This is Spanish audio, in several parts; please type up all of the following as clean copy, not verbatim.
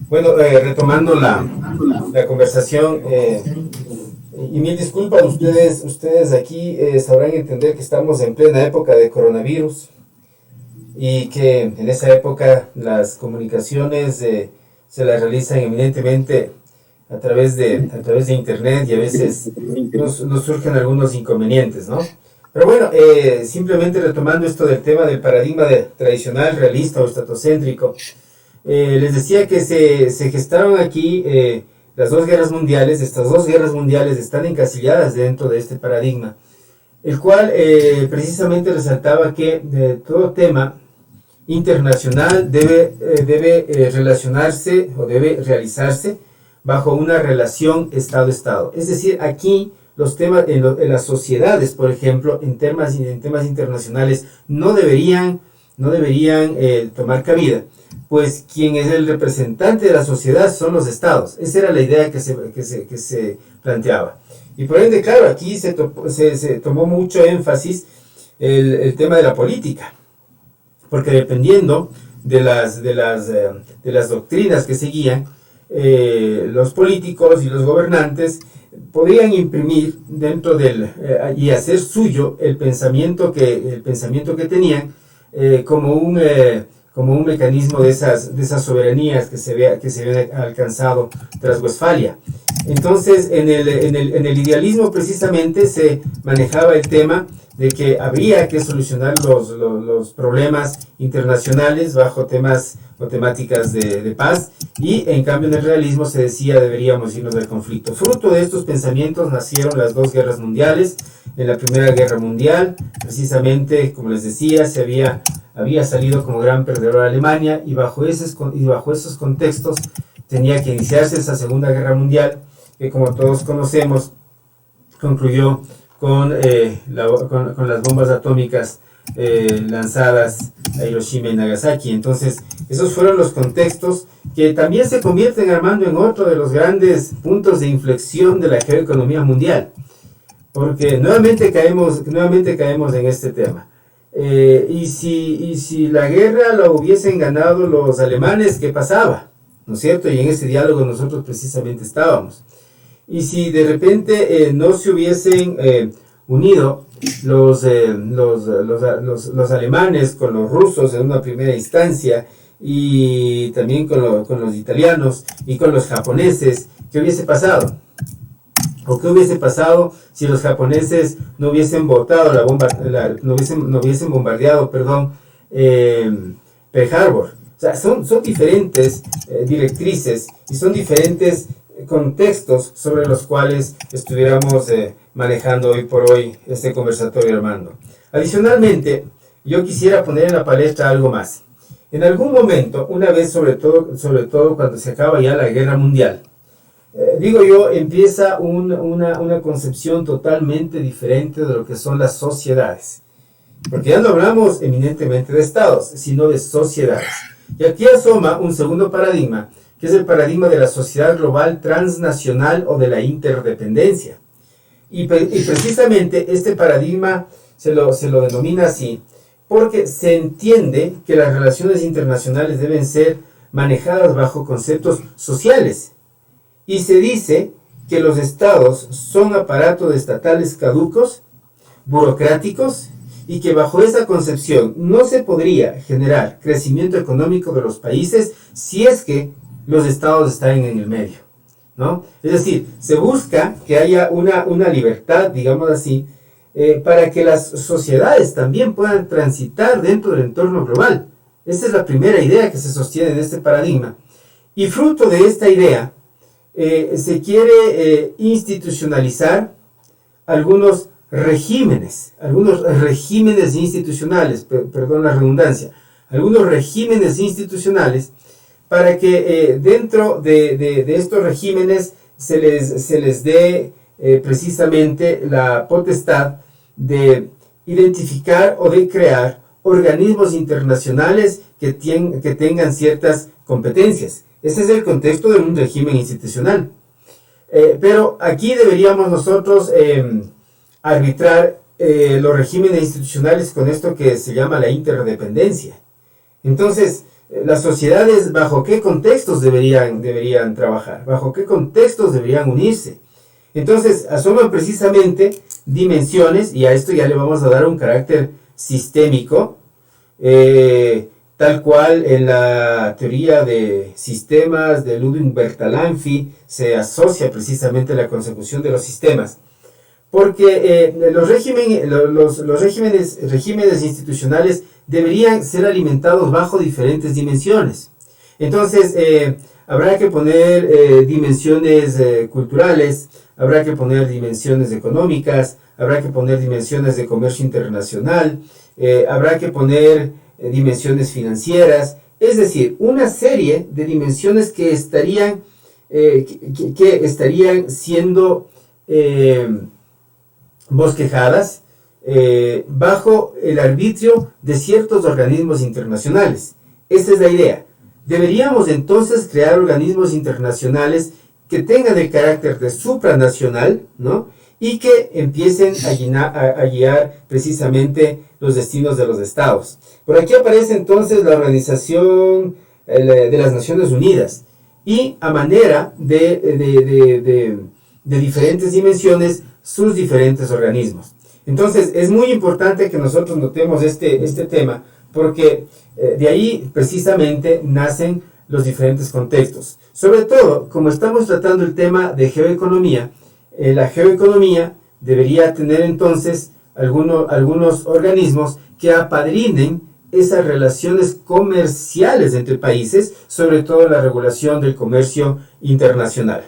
Bueno, retomando la conversación, y mil disculpas, ustedes aquí sabrán entender que estamos en plena época de coronavirus y que en esa época las comunicaciones se las realizan eminentemente a través de internet y a veces nos surgen algunos inconvenientes, ¿no? Pero bueno, simplemente retomando esto del tema del paradigma tradicional, realista o estatocéntrico, les decía que se gestaron aquí las dos guerras mundiales. Estas dos guerras mundiales están encasilladas dentro de este paradigma, el cual precisamente resaltaba que todo tema internacional debe relacionarse o debe realizarse bajo una relación Estado-Estado. Es decir, aquí los temas en las sociedades, por ejemplo, en temas internacionales, no deberían tomar cabida, pues quien es el representante de la sociedad son los estados. Esa era la idea que se planteaba. Y por ende, claro, aquí se tomó mucho énfasis el tema de la política, porque dependiendo de las doctrinas que seguían, los políticos y los gobernantes podían imprimir dentro y hacer suyo el pensamiento que tenían, como un mecanismo de esas soberanías que se habían alcanzado tras Westfalia. Entonces, en el idealismo precisamente se manejaba el tema de que habría que solucionar los problemas internacionales bajo temas o temáticas de paz, y en cambio en el realismo se decía deberíamos irnos del conflicto. Fruto de estos pensamientos nacieron las dos guerras mundiales. En la Primera Guerra Mundial, precisamente, como les decía, había salido como gran perdedora Alemania, y bajo esos contextos tenía que iniciarse esa Segunda Guerra Mundial, que como todos conocemos concluyó con las bombas atómicas lanzadas a Hiroshima y Nagasaki. Entonces, esos fueron los contextos que también se convierten, Armando, en otro de los grandes puntos de inflexión de la geoeconomía mundial, porque nuevamente caemos en este tema. Y si la guerra la hubiesen ganado los alemanes, ¿qué pasaba? ¿No es cierto? Y en ese diálogo nosotros precisamente estábamos. Y si de repente no se hubiesen unido los alemanes con los rusos en una primera instancia, y también con los italianos y con los japoneses, ¿qué hubiese pasado? ¿O qué hubiese pasado si los japoneses no hubiesen no hubiesen bombardeado, Pearl Harbor? O sea, son diferentes directrices y son diferentes contextos sobre los cuales estuviéramos manejando hoy por hoy este conversatorio, Armando. Adicionalmente, yo quisiera poner en la palestra algo más. En algún momento, una vez sobre todo cuando se acaba ya la guerra mundial, digo yo, empieza una concepción totalmente diferente de lo que son las sociedades. Porque ya no hablamos eminentemente de estados, sino de sociedades. Y aquí asoma un segundo paradigma, que es el paradigma de la sociedad global transnacional o de la interdependencia. Y precisamente este paradigma se lo denomina así, porque se entiende que las relaciones internacionales deben ser manejadas bajo conceptos sociales. Y se dice que los estados son aparatos estatales caducos, burocráticos, y que bajo esa concepción no se podría generar crecimiento económico de los países si es que los estados están en el medio, ¿no? Es decir, se busca que haya una libertad, digamos así, para que las sociedades también puedan transitar dentro del entorno global. Esa es la primera idea que se sostiene en este paradigma. Y fruto de esta idea, se quiere institucionalizar algunos regímenes institucionales, perdón la redundancia, algunos regímenes institucionales, para que dentro de estos regímenes se les dé precisamente la potestad de identificar o de crear organismos internacionales que tengan ciertas competencias. Ese es el contexto de un régimen institucional. Pero aquí deberíamos nosotros arbitrar los regímenes institucionales con esto que se llama la interdependencia. Entonces, las sociedades bajo qué contextos deberían trabajar, bajo qué contextos deberían unirse. Entonces asoman precisamente dimensiones, y a esto ya le vamos a dar un carácter sistémico, tal cual en la teoría de sistemas de Ludwig Bertalanffy se asocia precisamente la consecución de los sistemas. Porque los regímenes institucionales deberían ser alimentados bajo diferentes dimensiones. Entonces, habrá que poner dimensiones culturales, habrá que poner dimensiones económicas, habrá que poner dimensiones de comercio internacional, habrá que poner dimensiones financieras, es decir, una serie de dimensiones que estarían siendo bosquejadas bajo el arbitrio de ciertos organismos internacionales. Esa es la idea. Deberíamos entonces crear organismos internacionales que tengan el carácter de supranacional, ¿no? Y que empiecen a guiar precisamente los destinos de los estados. Por aquí aparece entonces la Organización de las Naciones Unidas, y a manera de diferentes dimensiones sus diferentes organismos. Entonces es muy importante que nosotros notemos este tema, porque de ahí precisamente nacen los diferentes contextos. Sobre todo, como estamos tratando el tema de geoeconomía, la geoeconomía debería tener entonces algunos organismos que apadrinen esas relaciones comerciales entre países, sobre todo la regulación del comercio internacional.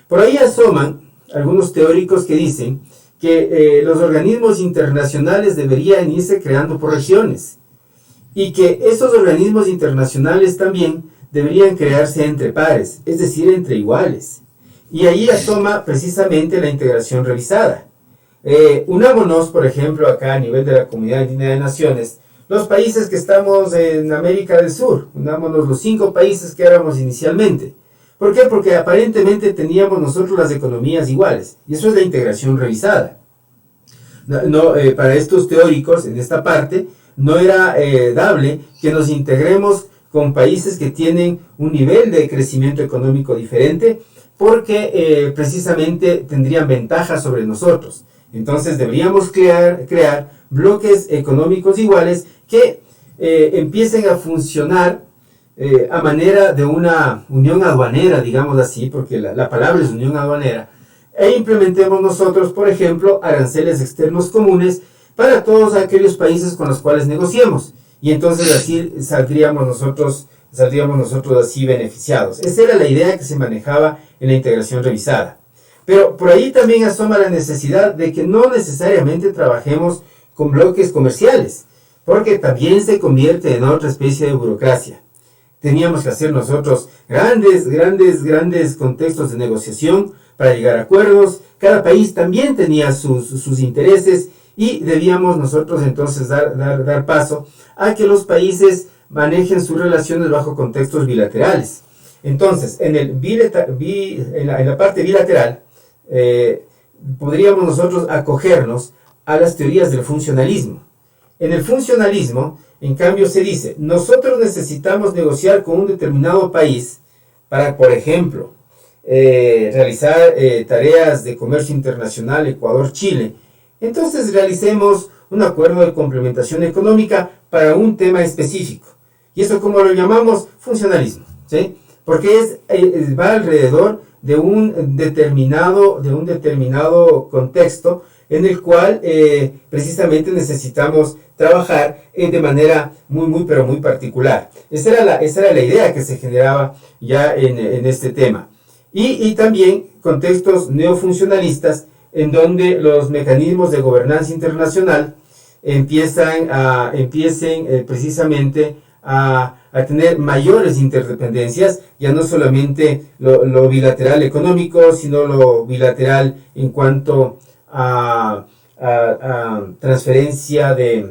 Por ahí asoman algunos teóricos que dicen que los organismos internacionales deberían irse creando por regiones, y que esos organismos internacionales también deberían crearse entre pares, es decir, entre iguales. Y ahí asoma precisamente la integración revisada. Unámonos, por ejemplo, acá a nivel de la Comunidad Andina de Naciones, los países que estamos en América del Sur, unámonos los 5 países que éramos inicialmente. ¿Por qué? Porque aparentemente teníamos nosotros las economías iguales, y eso es la integración revisada. Para estos teóricos, en esta parte, no era dable que nos integremos con países que tienen un nivel de crecimiento económico diferente, porque precisamente tendrían ventajas sobre nosotros. Entonces deberíamos crear bloques económicos iguales que empiecen a funcionar a manera de una unión aduanera, digamos así, porque la palabra es unión aduanera, e implementemos nosotros, por ejemplo, aranceles externos comunes para todos aquellos países con los cuales negociemos, y entonces así saldríamos nosotros así beneficiados. Esa era la idea que se manejaba en la integración revisada. Pero por ahí también asoma la necesidad de que no necesariamente trabajemos con bloques comerciales, porque también se convierte en otra especie de burocracia. Teníamos que hacer nosotros grandes contextos de negociación para llegar a acuerdos. Cada país también tenía sus intereses, y debíamos nosotros entonces dar paso a que los países manejen sus relaciones bajo contextos bilaterales. Entonces, en la parte bilateral, podríamos nosotros acogernos a las teorías del funcionalismo. En el funcionalismo, en cambio, se dice, nosotros necesitamos negociar con un determinado país para, por ejemplo, realizar tareas de comercio internacional, Ecuador-Chile. Entonces realicemos un acuerdo de complementación económica para un tema específico. ¿Y eso cómo lo llamamos? Funcionalismo, ¿sí? Porque va alrededor de un determinado contexto en el cual precisamente necesitamos trabajar de manera pero muy particular. Esa era la idea que se generaba ya en este tema. Y también contextos neofuncionalistas, en donde los mecanismos de gobernanza internacional empiecen precisamente a tener mayores interdependencias, ya no solamente lo bilateral económico, sino lo bilateral en cuanto a transferencia de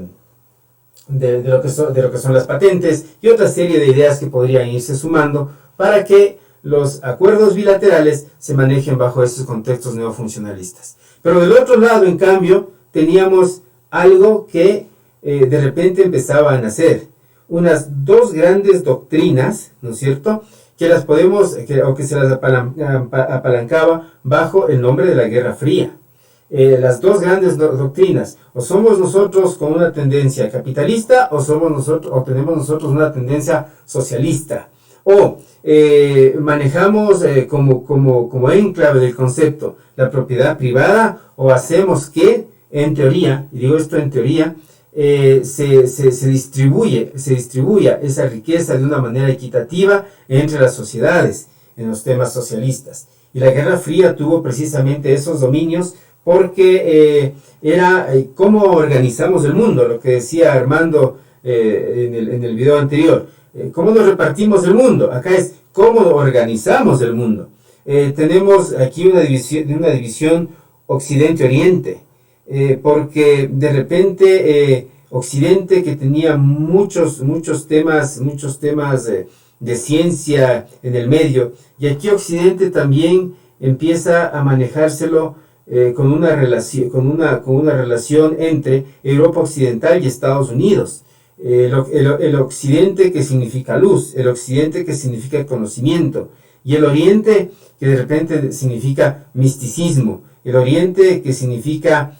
lo que son las patentes, y otra serie de ideas que podrían irse sumando para que los acuerdos bilaterales se manejen bajo estos contextos neofuncionalistas. Pero del otro lado, en cambio, teníamos algo que de repente empezaba a nacer, unas dos grandes doctrinas, ¿no es cierto?, que las podemos, o que se las apalancaba bajo el nombre de la Guerra Fría. Las dos grandes doctrinas: o somos nosotros con una tendencia capitalista, o tenemos nosotros una tendencia socialista, o manejamos como enclave del concepto la propiedad privada, o hacemos que, en teoría, y digo esto en teoría, se distribuya esa riqueza de una manera equitativa entre las sociedades en los temas socialistas. Y la Guerra Fría tuvo precisamente esos dominios, porque era cómo organizamos el mundo, lo que decía Armando en el video anterior. ¿Cómo nos repartimos el mundo? Acá es cómo organizamos el mundo. Tenemos aquí una división Occidente-Oriente, porque de repente Occidente, que tenía muchos temas de ciencia en el medio, y aquí Occidente también empieza a manejárselo con una relación entre Europa Occidental y Estados Unidos. El Occidente, que significa luz, el Occidente, que significa conocimiento, y el Oriente, que de repente significa misticismo, el Oriente, que significa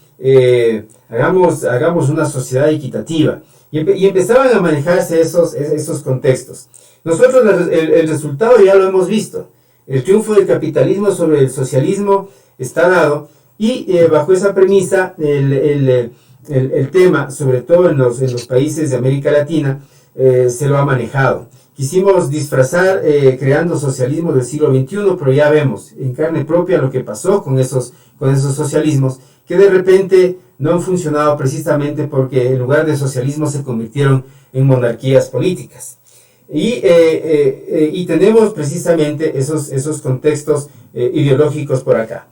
hagamos una sociedad equitativa, y empezaban a manejarse esos contextos. Nosotros el resultado ya lo hemos visto. El triunfo del capitalismo sobre el socialismo está dado, y bajo esa premisa el tema, sobre todo en los países de América Latina, se lo ha manejado. Quisimos disfrazar creando socialismo del siglo XXI, pero ya vemos en carne propia lo que pasó con esos socialismos, que de repente no han funcionado precisamente porque en lugar de socialismo se convirtieron en monarquías políticas. Y tenemos precisamente esos contextos ideológicos por acá.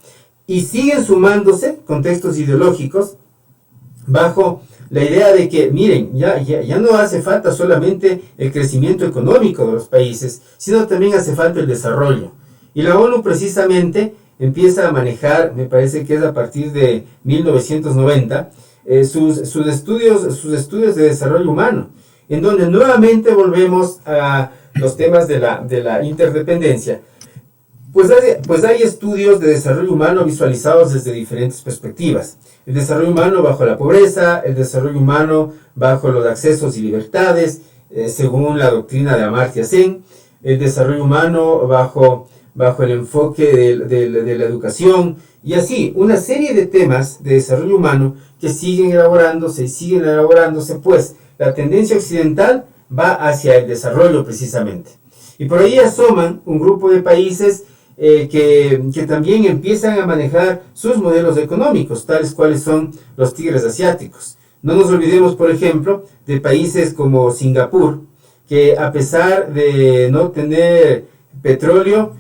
Y siguen sumándose contextos ideológicos bajo la idea de que, miren, ya no hace falta solamente el crecimiento económico de los países, sino también hace falta el desarrollo. Y la ONU precisamente empieza a manejar, me parece que es a partir de 1990, sus estudios de desarrollo humano, en donde nuevamente volvemos a los temas de la interdependencia. Pues hay estudios de desarrollo humano visualizados desde diferentes perspectivas. El desarrollo humano bajo la pobreza, el desarrollo humano bajo los accesos y libertades, según la doctrina de Amartya Sen, el desarrollo humano bajo el enfoque de la educación, y así, una serie de temas de desarrollo humano que siguen elaborándose, pues la tendencia occidental va hacia el desarrollo precisamente. Y por ahí asoman un grupo de países que también empiezan a manejar sus modelos económicos, tales cuales son los tigres asiáticos. No nos olvidemos, por ejemplo, de países como Singapur, que a pesar de no tener petróleo,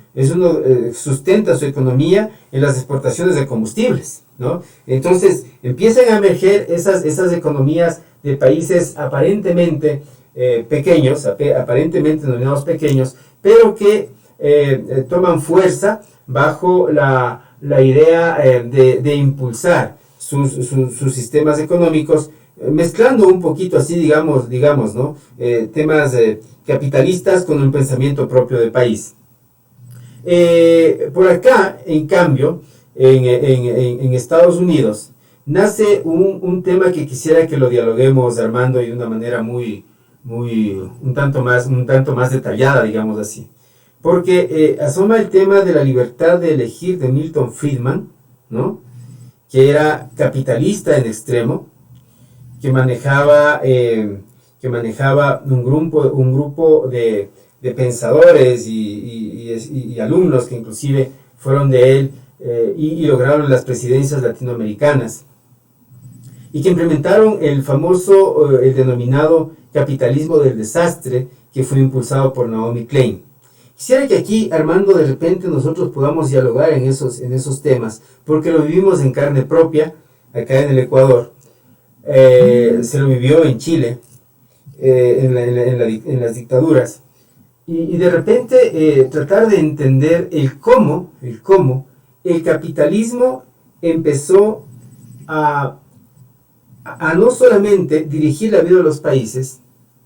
sustenta su economía en las exportaciones de combustibles, ¿no? Entonces empiezan a emerger esas economías de países aparentemente pequeños, aparentemente denominados pequeños, pero que toman fuerza bajo la idea de impulsar sus sistemas económicos, mezclando un poquito así, digamos, ¿no? Temas capitalistas con un pensamiento propio del país. Por acá, en cambio, en Estados Unidos, nace un tema que quisiera que lo dialoguemos, Armando, y de una manera un tanto más detallada, digamos así. Porque asoma el tema de la libertad de elegir de Milton Friedman, ¿no? Que era capitalista en extremo, que manejaba un grupo de pensadores y alumnos que inclusive fueron de él y lograron las presidencias latinoamericanas, y que implementaron el denominado capitalismo del desastre, que fue impulsado por Naomi Klein. Quisiera que aquí, Armando, de repente nosotros podamos dialogar en esos temas, porque lo vivimos en carne propia, acá en el Ecuador, se lo vivió en Chile, en las dictaduras, y de repente tratar de entender el cómo el capitalismo empezó a no solamente dirigir la vida de los países,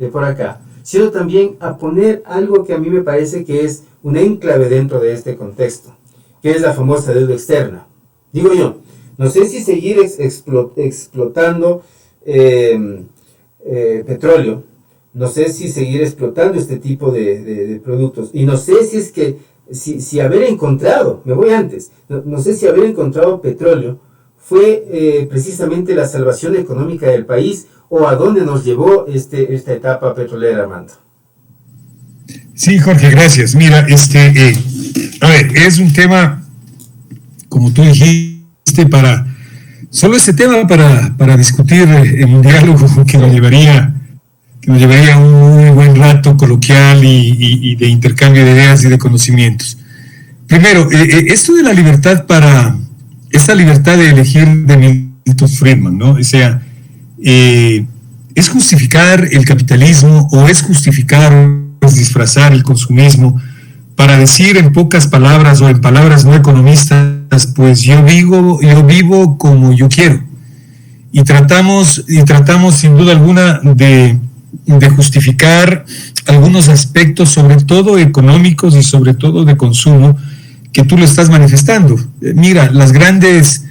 por acá, sino también a poner algo que a mí me parece que es un enclave dentro de este contexto, que es la famosa deuda externa. Digo yo, no sé si seguir explotando petróleo, no sé si seguir explotando este tipo de productos, y no sé si es que, si haber encontrado, me voy antes, no sé si haber encontrado petróleo fue precisamente la salvación económica del país, o a dónde nos llevó esta etapa petrolera, Armando. Sí, Jorge, gracias. Mira, a ver, es un tema, como tú dijiste, solo este tema para discutir en un diálogo que nos llevaría un muy buen rato coloquial y de intercambio de ideas y de conocimientos. Primero, esto de la libertad esta libertad de elegir de Milton Friedman, ¿no? O sea, ¿es justificar el capitalismo o es justificar o es disfrazar el consumismo para decir en pocas palabras o en palabras no economistas, pues yo vivo como yo quiero? Y tratamos sin duda alguna de justificar algunos aspectos, sobre todo económicos y sobre todo de consumo, que tú lo estás manifestando. Mira, las grandes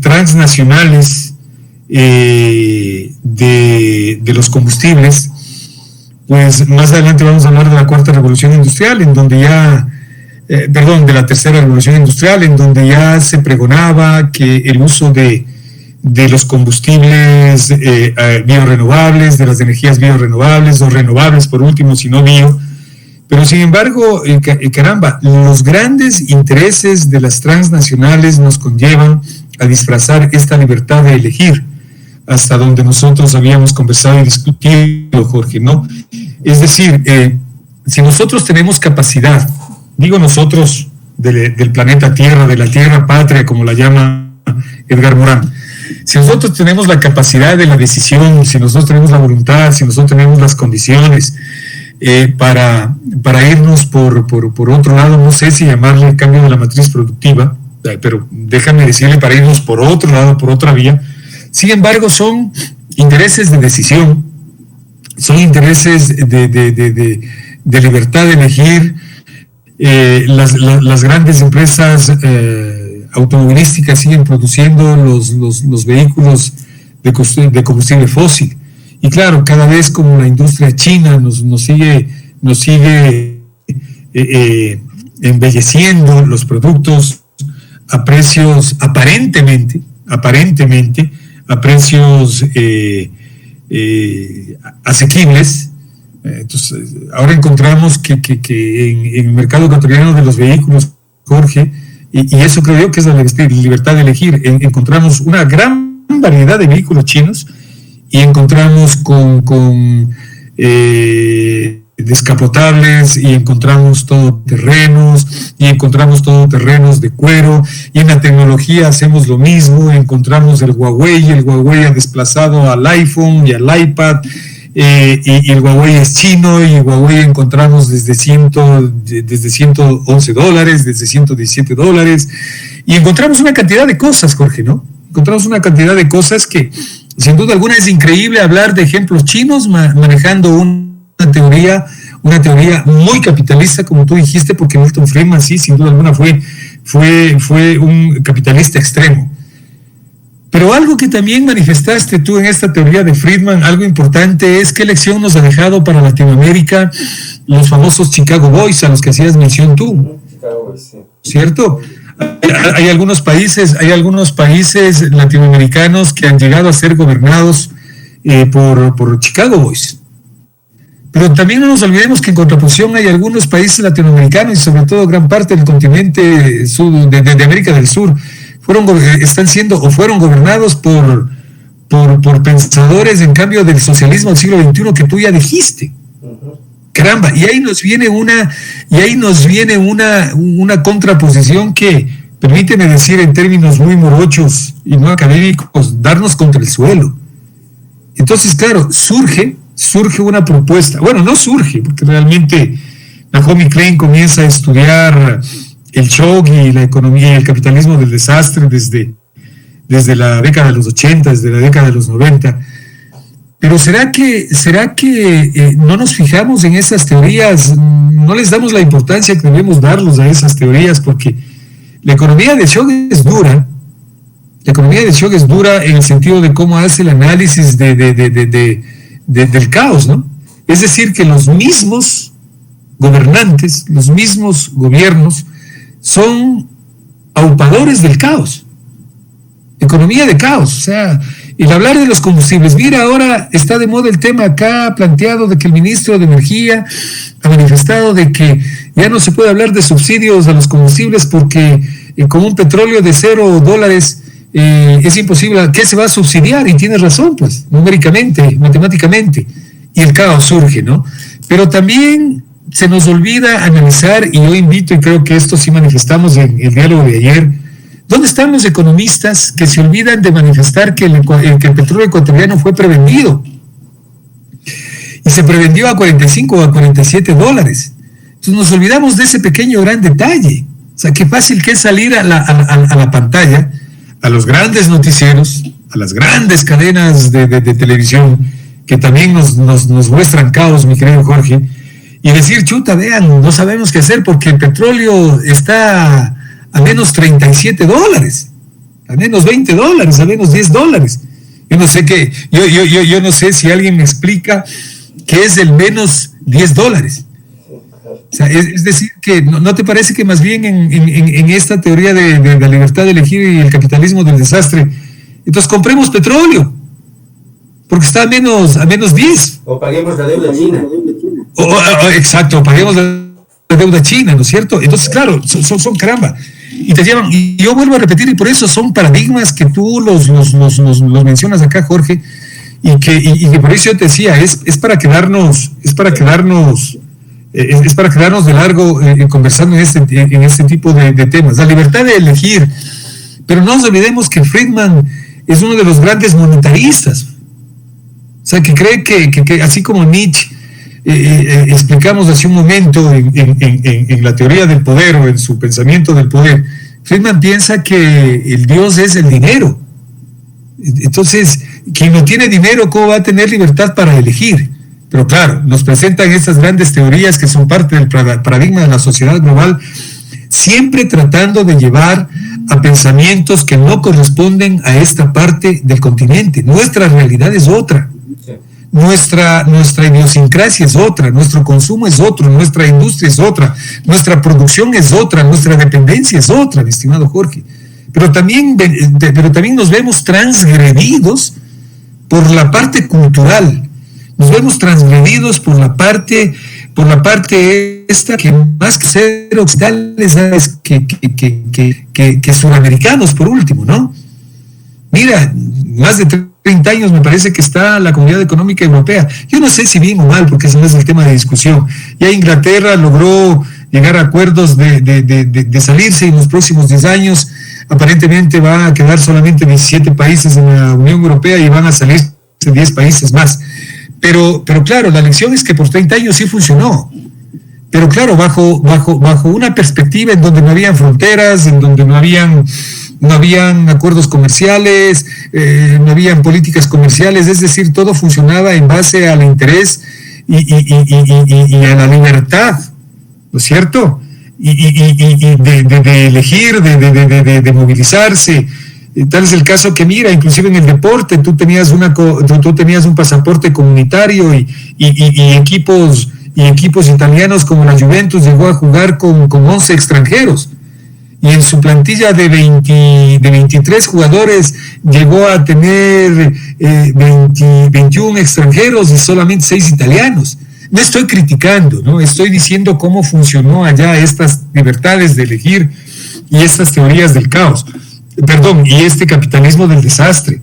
transnacionales de los combustibles, pues más adelante vamos a hablar de la cuarta revolución industrial, en donde de la tercera revolución industrial, en donde ya se pregonaba que el uso de los combustibles biorrenovables, de las energías biorrenovables o renovables por último, si no bio. Pero sin embargo, caramba, los grandes intereses de las transnacionales nos conllevan a disfrazar esta libertad de elegir, hasta donde nosotros habíamos conversado y discutido, Jorge, ¿no? Es decir, si nosotros tenemos capacidad, digo nosotros del planeta Tierra, de la Tierra Patria, como la llama Edgar Morán, si nosotros tenemos la capacidad de la decisión, si nosotros tenemos la voluntad, si nosotros tenemos las condiciones para irnos por otro lado, no sé si llamarle el cambio de la matriz productiva, pero déjame decirle para irnos por otro lado, por otra vía. Sin embargo, son intereses de decisión, son intereses de libertad de elegir. Las grandes empresas automovilísticas siguen produciendo los vehículos de combustible fósil. Y claro, cada vez como la industria china nos sigue embelleciendo los productos a precios aparentemente a precios asequibles. Entonces, ahora encontramos que en el mercado ecuatoriano de los vehículos, Jorge, y eso creo yo que es la libertad de elegir, encontramos una gran variedad de vehículos chinos y encontramos con descapotables, y encontramos todoterrenos, y encontramos todoterrenos de cuero, y en la tecnología hacemos lo mismo, encontramos el Huawei ha desplazado al iPhone y al iPad, y el Huawei es chino, y Huawei encontramos desde $111, desde $117, y encontramos una cantidad de cosas, Jorge, ¿no? Encontramos una cantidad de cosas que, sin duda alguna, es increíble hablar de ejemplos chinos manejando una teoría muy capitalista, como tú dijiste, porque Milton Friedman, sí, sin duda alguna, fue un capitalista extremo. Pero algo que también manifestaste tú en esta teoría de Friedman, algo importante, es qué lección nos ha dejado para Latinoamérica los famosos Chicago Boys, a los que hacías mención tú. Chicago Boys, sí. ¿Cierto? Hay algunos países latinoamericanos que han llegado a ser gobernados por Chicago Boys. Pero también no nos olvidemos que en contraposición hay algunos países latinoamericanos y sobre todo gran parte del continente de América del Sur fueron gobernados por pensadores en cambio del socialismo del siglo XXI que tú ya dijiste. Caramba, y ahí nos viene una contraposición que, permíteme decir en términos muy morochos y no académicos, darnos contra el suelo. Entonces, claro, surge una propuesta, bueno, no surge, porque realmente Naomi Klein comienza a estudiar el shock y la economía y el capitalismo del desastre desde la década de los 80, desde la década de los 90, Pero ¿será que no nos fijamos en esas teorías? No les damos la importancia que debemos darlos a esas teorías, porque la economía de shock es dura. La economía de shock es dura en el sentido de cómo hace el análisis del caos, ¿no? Es decir, que los mismos gobernantes, los mismos gobiernos, son aupadores del caos. Economía de caos, o sea, el hablar de los combustibles. Mira, ahora está de moda el tema acá planteado de que el ministro de Energía ha manifestado de que ya no se puede hablar de subsidios a los combustibles porque con un petróleo de $0 es imposible. ¿Qué se va a subsidiar? Y tiene razón, pues, numéricamente, matemáticamente. Y el caos surge, ¿no? Pero también se nos olvida analizar, y yo invito, y creo que esto sí manifestamos en el diálogo de ayer, ¿dónde están los economistas que se olvidan de manifestar que el petróleo ecuatoriano fue prevendido? Y se prevendió a 45 o a $47. Entonces nos olvidamos de ese pequeño gran detalle. O sea, qué fácil que es salir a la pantalla, a los grandes noticieros, a las grandes cadenas de televisión, que también nos muestran caos, mi querido Jorge, y decir, chuta, vean, no sabemos qué hacer porque el petróleo está a menos $37, a menos $20, a menos $10. Yo no sé qué, yo no sé si alguien me explica qué es el menos $10. O sea, es decir, que ¿no te parece que más bien en esta teoría de la libertad de elegir y el capitalismo del desastre, entonces compremos petróleo, porque está a menos 10? O paguemos la deuda china. Exacto, paguemos la deuda china, ¿no es cierto? Entonces, claro, son caramba. Y te llevan, y yo vuelvo a repetir, y por eso son paradigmas que tú los mencionas acá, Jorge, y que por eso yo te decía, es para quedarnos de largo conversando en este tipo de temas. La libertad de elegir, pero no nos olvidemos que Friedman es uno de los grandes monetaristas. O sea, que cree que así como Nietzsche explicamos hace un momento en la teoría del poder o en su pensamiento del poder, Friedman piensa que el Dios es el dinero. Entonces, quien no tiene dinero, ¿cómo va a tener libertad para elegir? Pero claro, nos presentan estas grandes teorías que son parte del paradigma de la sociedad global, siempre tratando de llevar a pensamientos que no corresponden a esta parte del continente. Nuestra realidad es otra. Nuestra idiosincrasia es otra, nuestro consumo es otro, nuestra industria es otra, nuestra producción es otra, nuestra dependencia es otra, mi estimado Jorge. Pero también nos vemos transgredidos por la parte cultural, nos vemos transgredidos por la parte esta que más que ser occidentales es que suramericanos, por último, ¿no? Mira, más de 30 años me parece que está la Comunidad Económica Europea. Yo no sé si bien o mal, porque ese no es el tema de discusión. Ya Inglaterra logró llegar a acuerdos de salirse en los próximos 10 años. Aparentemente va a quedar solamente 17 países en la Unión Europea y van a salirse 10 países más. Pero claro, la lección es que por 30 años sí funcionó. Pero claro, bajo una perspectiva en donde no habían fronteras, en donde no habían acuerdos comerciales, no habían políticas comerciales, es decir, todo funcionaba en base al interés y a la libertad, ¿no es cierto? Y de elegir, de movilizarse. Tal es el caso que, mira, inclusive en el deporte, tú tenías un pasaporte comunitario y equipos italianos como la Juventus llegó a jugar con 11 extranjeros. Y en su plantilla de 23 jugadores llegó a tener 21 extranjeros y solamente 6 italianos. No estoy criticando, ¿no? Estoy diciendo cómo funcionó allá estas libertades de elegir y estas teorías del caos. Y este capitalismo del desastre.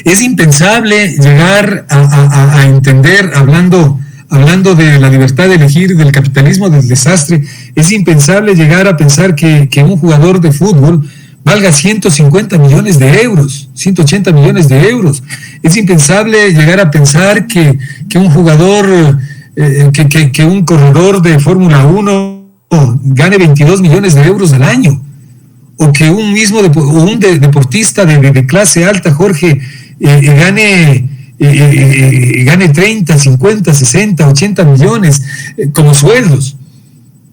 Es impensable llegar a entender, hablando de la libertad de elegir, del capitalismo del desastre, es impensable llegar a pensar que un jugador de fútbol valga 150 millones de euros, 180 millones de euros. Es impensable llegar a pensar que un jugador, que un corredor de Fórmula 1 gane 22 millones de euros al año, o que un deportista de clase alta, Jorge, gane gane 30, 50, 60, 80 millones como sueldos.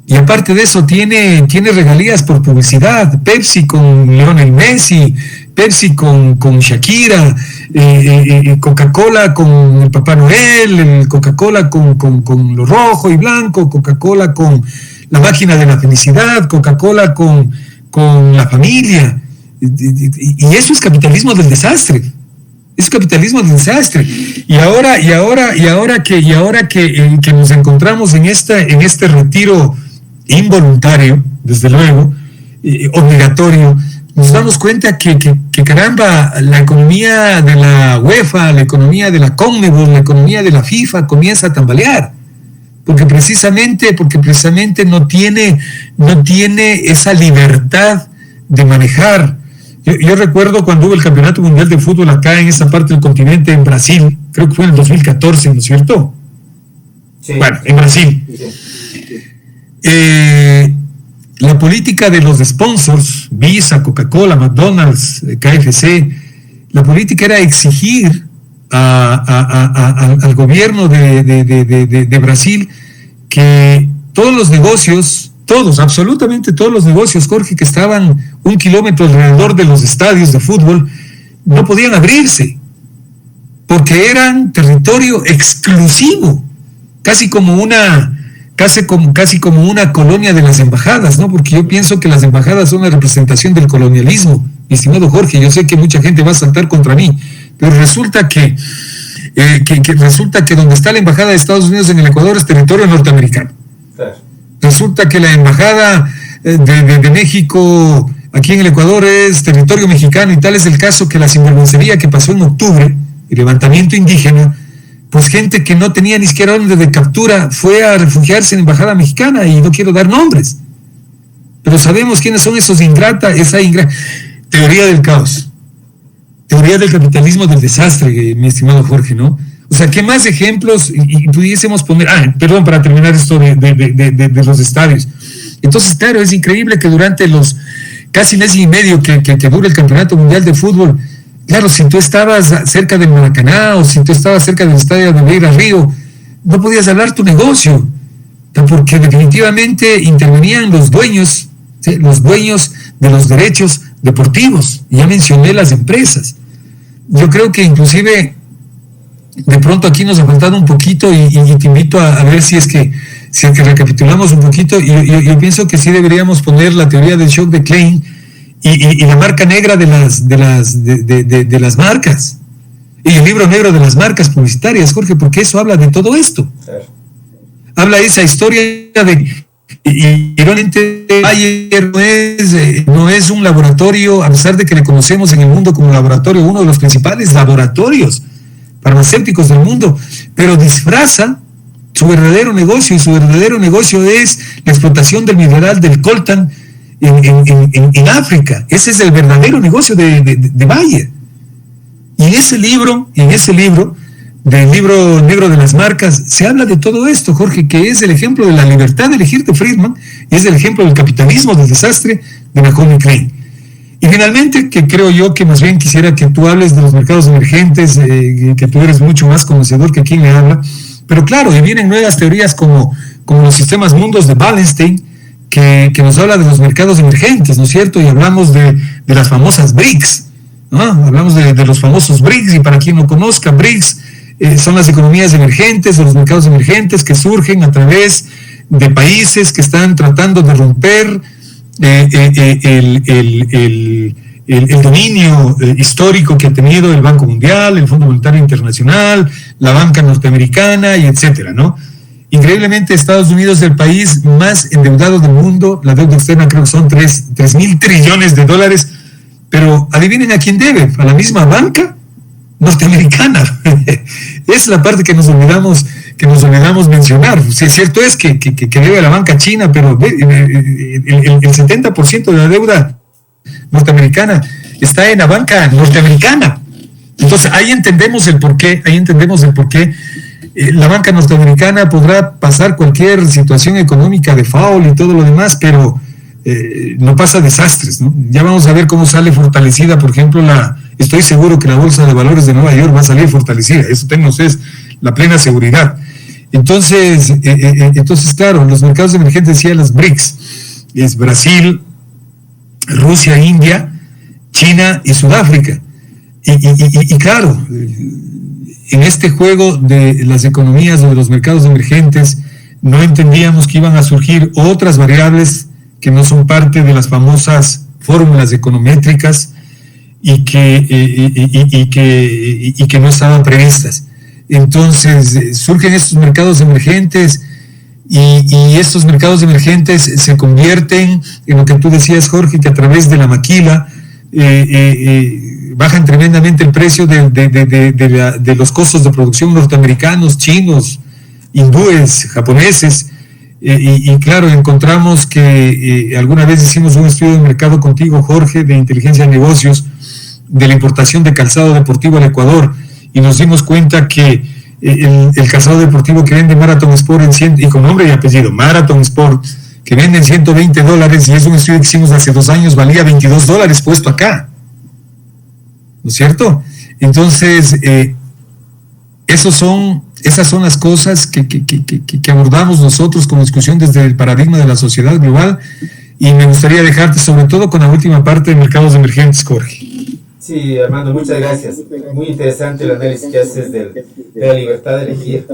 Y aparte de eso tiene regalías por publicidad, Pepsi con Lionel Messi, Pepsi con Shakira, Coca-Cola con el Papá Noel, Coca-Cola con lo rojo y blanco, Coca-Cola con la máquina de la felicidad, Coca-Cola con la familia. Y eso es capitalismo del desastre. Es capitalismo del desastre. Y ahora que nos encontramos en este retiro involuntario, desde luego, obligatorio, nos damos cuenta que caramba, la economía de la UEFA, la economía de la CONMEBOL, la economía de la FIFA comienza a tambalear, porque precisamente no tiene esa libertad de manejar. Yo recuerdo cuando hubo el Campeonato Mundial de Fútbol acá en esa parte del continente, en Brasil, creo que fue en el 2014, ¿no es cierto? Sí. Bueno, en Brasil. La política de los sponsors, Visa, Coca-Cola, McDonald's, KFC, la política era exigir al gobierno de Brasil que todos los negocios, absolutamente todos los negocios, Jorge, que estaban 1 kilómetro alrededor de los estadios de fútbol, no podían abrirse, porque eran territorio exclusivo, casi como una colonia de las embajadas, ¿no? Porque yo pienso que las embajadas son la representación del colonialismo, mi estimado Jorge. Yo sé que mucha gente va a saltar contra mí, pero resulta que donde está la embajada de Estados Unidos en el Ecuador es territorio norteamericano. Claro. Resulta que la embajada de México aquí en el Ecuador es territorio mexicano, y tal es el caso que la sinvergüencería que pasó en octubre, el levantamiento indígena, pues gente que no tenía ni siquiera orden de captura fue a refugiarse en la embajada mexicana, y no quiero dar nombres, pero sabemos quiénes son esa teoría del caos, teoría del capitalismo del desastre, mi estimado Jorge, ¿no? O sea, ¿qué más ejemplos y pudiésemos poner? Perdón, para terminar esto de los estadios. Entonces, claro, es increíble que durante los casi mes y medio que dura el Campeonato Mundial de Fútbol, claro, si tú estabas cerca del Maracaná o si tú estabas cerca del estadio de Beira Río, no podías hablar tu negocio, porque definitivamente intervenían los dueños, ¿sí? Los dueños de los derechos deportivos. Ya mencioné las empresas. Yo creo que inclusive de pronto aquí nos ha faltado un poquito, y te invito a ver si es que recapitulamos un poquito. Yo pienso que sí deberíamos poner la teoría del shock de Klein y la marca negra de las marcas, y el libro negro de las marcas publicitarias, Jorge, porque eso habla de todo esto. Claro. Habla de esa historia y realmente Bayer no es un laboratorio, a pesar de que le conocemos en el mundo como laboratorio, uno de los principales laboratorios farmacéuticos del mundo, pero disfraza su verdadero negocio, y su verdadero negocio es la explotación del mineral del coltan en África. Ese es el verdadero negocio de Bayer. Y en ese libro del libro negro de las marcas, se habla de todo esto, Jorge, que es el ejemplo de la libertad de elegir de Friedman, y es el ejemplo del capitalismo del desastre de Naomi Klein. Y finalmente, que creo yo que más bien quisiera que tú hables de los mercados emergentes, que tú eres mucho más conocedor que quien le habla, pero claro, y vienen nuevas teorías como los sistemas mundos de Wallenstein, que nos habla de los mercados emergentes, ¿no es cierto? Y hablamos de las famosas BRICS, ¿no? Hablamos de los famosos BRICS, y para quien no conozca, BRICS son las economías emergentes o los mercados emergentes que surgen a través de países que están tratando de romper el dominio histórico que ha tenido el Banco Mundial, el Fondo Monetario Internacional, la banca norteamericana, y etcétera, ¿no? Increíblemente, Estados Unidos es el país más endeudado del mundo. La deuda externa creo que son 3,000 trillones de dólares, pero adivinen a quién debe: a la misma banca norteamericana. Es la parte que nos olvidamos mencionar. Sí, cierto es que debe a la banca china, pero el 70% de la deuda norteamericana está en la banca norteamericana. Entonces ahí entendemos el porqué. La banca norteamericana podrá pasar cualquier situación económica de faul y todo lo demás, pero no pasa desastres, ¿no? Ya vamos a ver cómo sale fortalecida, por ejemplo, estoy seguro que la Bolsa de Valores de Nueva York va a salir fortalecida. Eso tengo ustedes la plena seguridad. Entonces, claro, los mercados emergentes, decía las BRICS, es Brasil, Rusia, India, China y Sudáfrica. Y claro, en este juego de las economías o de los mercados emergentes, no entendíamos que iban a surgir otras variables que no son parte de las famosas fórmulas econométricas y que no estaban previstas. Entonces surgen estos mercados emergentes y estos mercados emergentes se convierten en lo que tú decías, Jorge, que a través de la maquila bajan tremendamente el precio de los costos de producción norteamericanos, chinos, hindúes, japoneses. Y claro, encontramos que alguna vez hicimos un estudio de mercado contigo, Jorge, de inteligencia de negocios, de la importación de calzado deportivo al Ecuador, y nos dimos cuenta que el calzado deportivo que vende Marathon Sport y con nombre y apellido, Marathon Sport, que vende en $120, y es un estudio que hicimos hace 2 años, valía $22 puesto acá, ¿no es cierto? Entonces, esas son las cosas que abordamos nosotros con discusión desde el paradigma de la sociedad global, y me gustaría dejarte sobre todo con la última parte de mercados emergentes, Jorge. Sí, Armando, muchas gracias. Muy interesante el análisis que haces de la libertad de elegir.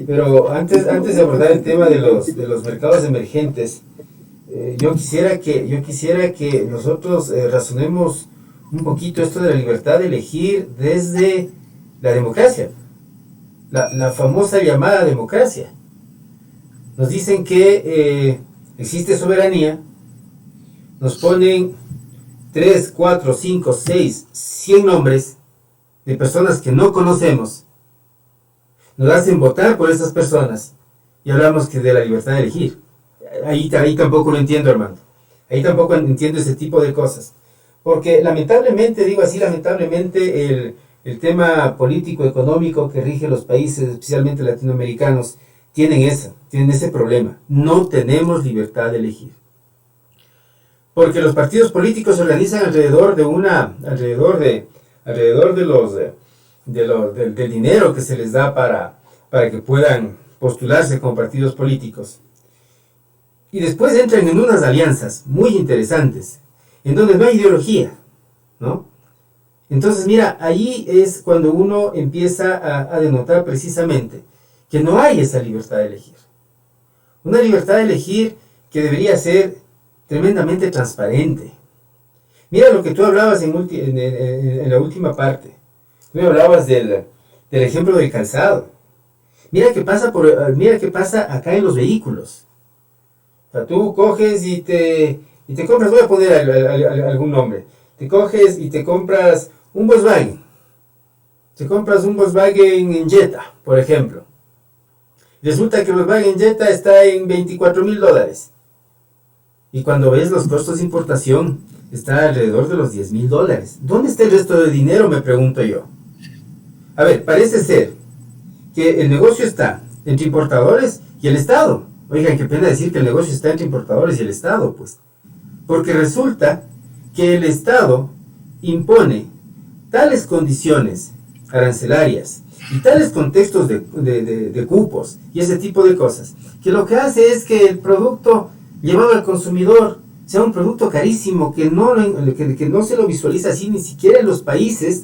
Pero antes de abordar el tema de los mercados emergentes, yo quisiera que nosotros razonemos un poquito esto de la libertad de elegir desde la democracia, la famosa llamada democracia. Nos dicen que existe soberanía, nos ponen 3, 4, 5, 6, 100 nombres de personas que no conocemos, nos hacen votar por esas personas y hablamos que de la libertad de elegir. Ahí tampoco lo entiendo, hermano. Ahí tampoco entiendo ese tipo de cosas. Porque lamentablemente, el tema político, económico que rige los países, especialmente latinoamericanos, tienen ese problema. No tenemos libertad de elegir. Porque los partidos políticos se organizan alrededor del dinero que se les da para que puedan postularse como partidos políticos. Y después entran en unas alianzas muy interesantes, en donde no hay ideología, ¿no? Entonces, mira, ahí es cuando uno empieza a denotar precisamente que no hay esa libertad de elegir. Una libertad de elegir que debería ser tremendamente transparente. Mira lo que tú hablabas en la última parte. Tú me hablabas del ejemplo del calzado. Mira qué pasa acá en los vehículos. O sea, tú coges y te compras, voy a poner algún nombre. Te coges y te compras un Volkswagen. Te compras un Volkswagen Jetta, por ejemplo. Resulta que el Volkswagen Jetta está en $24,000. Y cuando ves los costos de importación, está alrededor de los $10,000. ¿Dónde está el resto de dinero?, me pregunto yo. A ver, parece ser que el negocio está entre importadores y el Estado. Oigan, qué pena decir que el negocio está entre importadores y el Estado, pues. Porque resulta que el Estado impone tales condiciones arancelarias y tales contextos de cupos y ese tipo de cosas, que lo que hace es que el producto llevado al consumidor sea un producto carísimo, que no se lo visualiza así ni siquiera en los países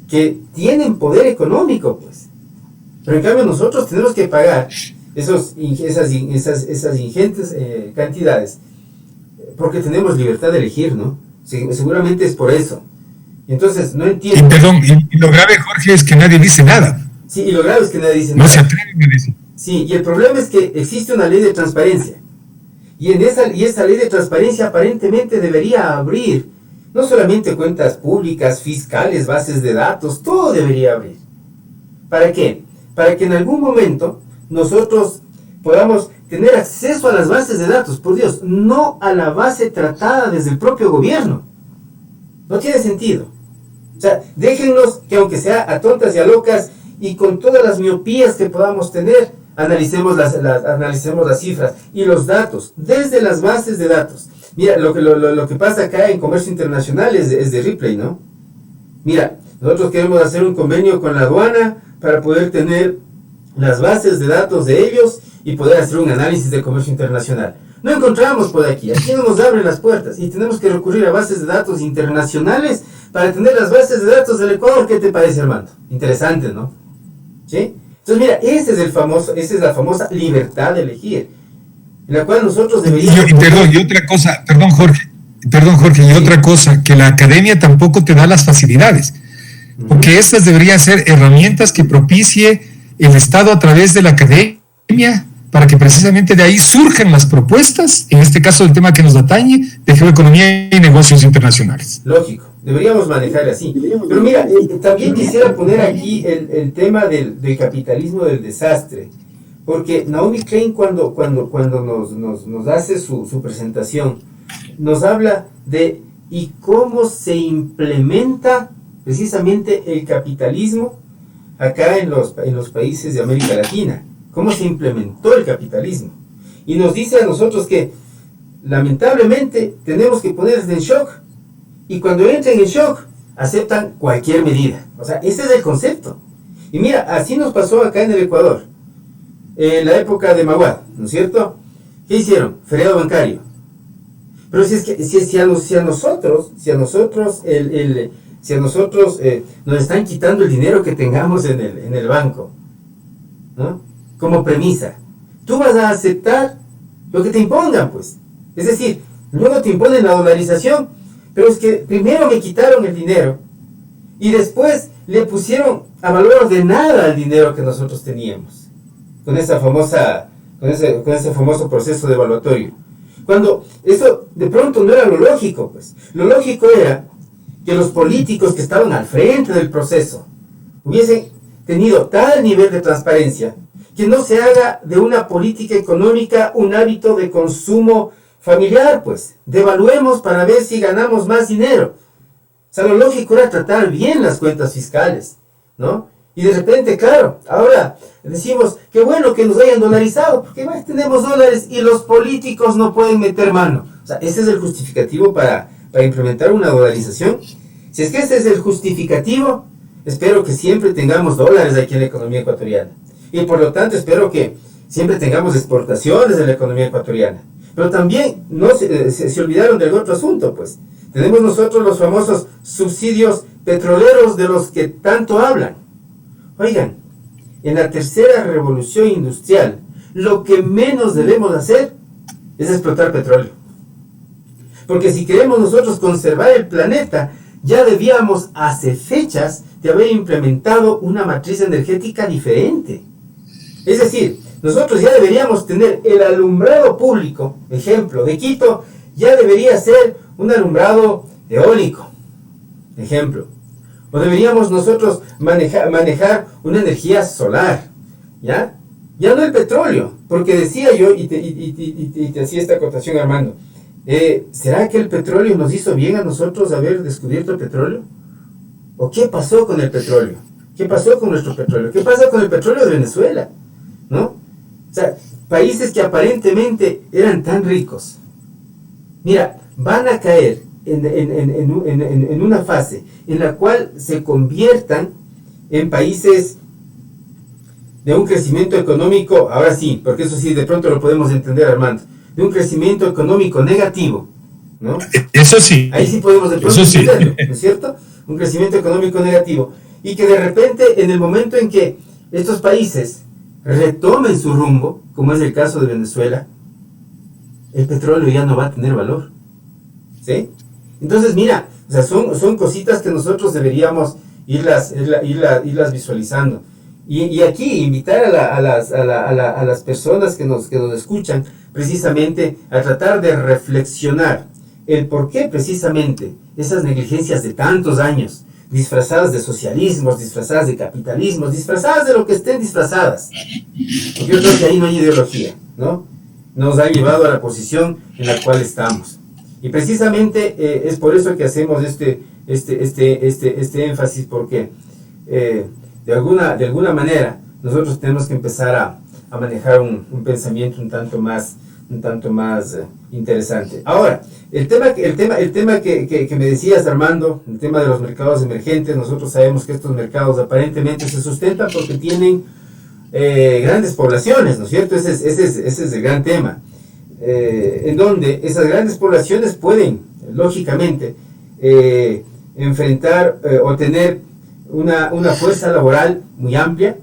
que tienen poder económico, pues. Pero en cambio nosotros tenemos que pagar esas ingentes cantidades porque tenemos libertad de elegir, ¿no? Seguramente es por eso. Entonces, no entiendo. Y perdón, y lo grave, Jorge, es que nadie dice nada. Sí, y lo grave es que nadie dice nada. No se atreven a decir. Sí, y el problema es que existe una ley de transparencia. Y esa ley de transparencia aparentemente debería abrir no solamente cuentas públicas, fiscales, bases de datos, todo debería abrir. ¿Para qué? Para que en algún momento nosotros podamos tener acceso a las bases de datos, por Dios, no a la base tratada desde el propio gobierno. No tiene sentido. O sea, déjennos que aunque sea a tontas y a locas y con todas las miopías que podamos tener, analicemos las cifras y los datos desde las bases de datos. Mira, lo que pasa acá en comercio internacional es de Ripley, ¿no? Mira, nosotros queremos hacer un convenio con la aduana para poder tener las bases de datos de ellos y poder hacer un análisis de comercio internacional. No encontramos por aquí no nos abren las puertas y tenemos que recurrir a bases de datos internacionales para tener las bases de datos del Ecuador. ¿Qué te parece, Armando? Interesante, ¿no? ¿Sí? Entonces, mira, esa es la famosa libertad de elegir, en la cual nosotros deberíamos... Y otra cosa, perdón Jorge, y otra cosa, que la academia tampoco te da las facilidades, porque estas deberían ser herramientas que propicie el Estado a través de la academia, para que precisamente de ahí surjan las propuestas, en este caso el tema que nos atañe, de geoeconomía y negocios internacionales. Lógico, deberíamos manejar así. Pero mira, también quisiera poner aquí el tema del capitalismo del desastre, porque Naomi Klein cuando nos hace su presentación, nos habla de y cómo se implementa precisamente el capitalismo acá en los países de América Latina. Cómo se implementó el capitalismo. Y nos dice a nosotros que lamentablemente tenemos que ponernos en shock. Y cuando entren en shock, aceptan cualquier medida. O sea, ese es el concepto. Y mira, así nos pasó acá en el Ecuador, en la época de Maguad, ¿no es cierto? ¿Qué hicieron? Feriado bancario. Pero si a nosotros nos están quitando el dinero que tengamos en el banco, ¿no? Como premisa, tú vas a aceptar lo que te impongan, pues. Es decir, luego te imponen la dolarización, pero es que primero me quitaron el dinero y después le pusieron a valor de nada el dinero que nosotros teníamos, con ese famoso proceso devaluatorio. Cuando eso de pronto no era lo lógico, pues. Lo lógico era que los políticos que estaban al frente del proceso hubiesen tenido tal nivel de transparencia que no se haga de una política económica un hábito de consumo familiar, pues. Devaluemos para ver si ganamos más dinero. O sea, lo lógico era tratar bien las cuentas fiscales, ¿no? Y de repente, claro, ahora decimos, qué bueno que nos hayan dolarizado, porque más tenemos dólares y los políticos no pueden meter mano. O sea, ese es el justificativo para implementar una dolarización. Si es que ese es el justificativo, espero que siempre tengamos dólares aquí en la economía ecuatoriana. Y por lo tanto espero que siempre tengamos exportaciones de la economía ecuatoriana. Pero también no se olvidaron del otro asunto, pues. Tenemos nosotros los famosos subsidios petroleros de los que tanto hablan. Oigan, en la tercera revolución industrial, lo que menos debemos hacer es explotar petróleo. Porque si queremos nosotros conservar el planeta, ya debíamos hace fechas de haber implementado una matriz energética diferente. Es decir, nosotros ya deberíamos tener el alumbrado público, ejemplo, de Quito, ya debería ser un alumbrado eólico, ejemplo. O deberíamos nosotros manejar una energía solar, ¿ya? Ya no el petróleo, porque decía yo, y te hacía esta acotación, Armando, ¿será que el petróleo nos hizo bien a nosotros haber descubierto el petróleo? ¿O qué pasó con el petróleo? ¿Qué pasó con nuestro petróleo? ¿Qué pasa con el petróleo de Venezuela? ¿No? O sea, países que aparentemente eran tan ricos, mira, van a caer en una fase en la cual se conviertan en países de un crecimiento económico, ahora sí, porque eso sí, de pronto lo podemos entender, Armando, de un crecimiento económico negativo, ¿no? Eso sí. Ahí sí podemos de pronto entenderlo, ¿no es cierto? Un crecimiento económico negativo. Y que de repente, en el momento en que estos países retomen su rumbo, como es el caso de Venezuela, el petróleo ya no va a tener valor, ¿sí? Entonces, mira, o sea, son cositas que nosotros deberíamos irlas visualizando. Y aquí invitar a las personas que nos escuchan precisamente a tratar de reflexionar el por qué precisamente esas negligencias de tantos años, disfrazadas de socialismos, disfrazadas de capitalismos, disfrazadas de lo que estén disfrazadas, porque yo creo que ahí no hay ideología, ¿no? Nos ha llevado a la posición en la cual estamos. Y precisamente es por eso que hacemos este énfasis, porque de alguna manera nosotros tenemos que empezar a manejar un pensamiento un tanto más interesante. Ahora, el tema que me decías, Armando, el tema de los mercados emergentes. Nosotros sabemos que estos mercados aparentemente se sustentan porque tienen grandes poblaciones, ¿no es cierto? Ese es el gran tema. En donde esas grandes poblaciones pueden, lógicamente, enfrentar o tener una fuerza laboral muy amplia,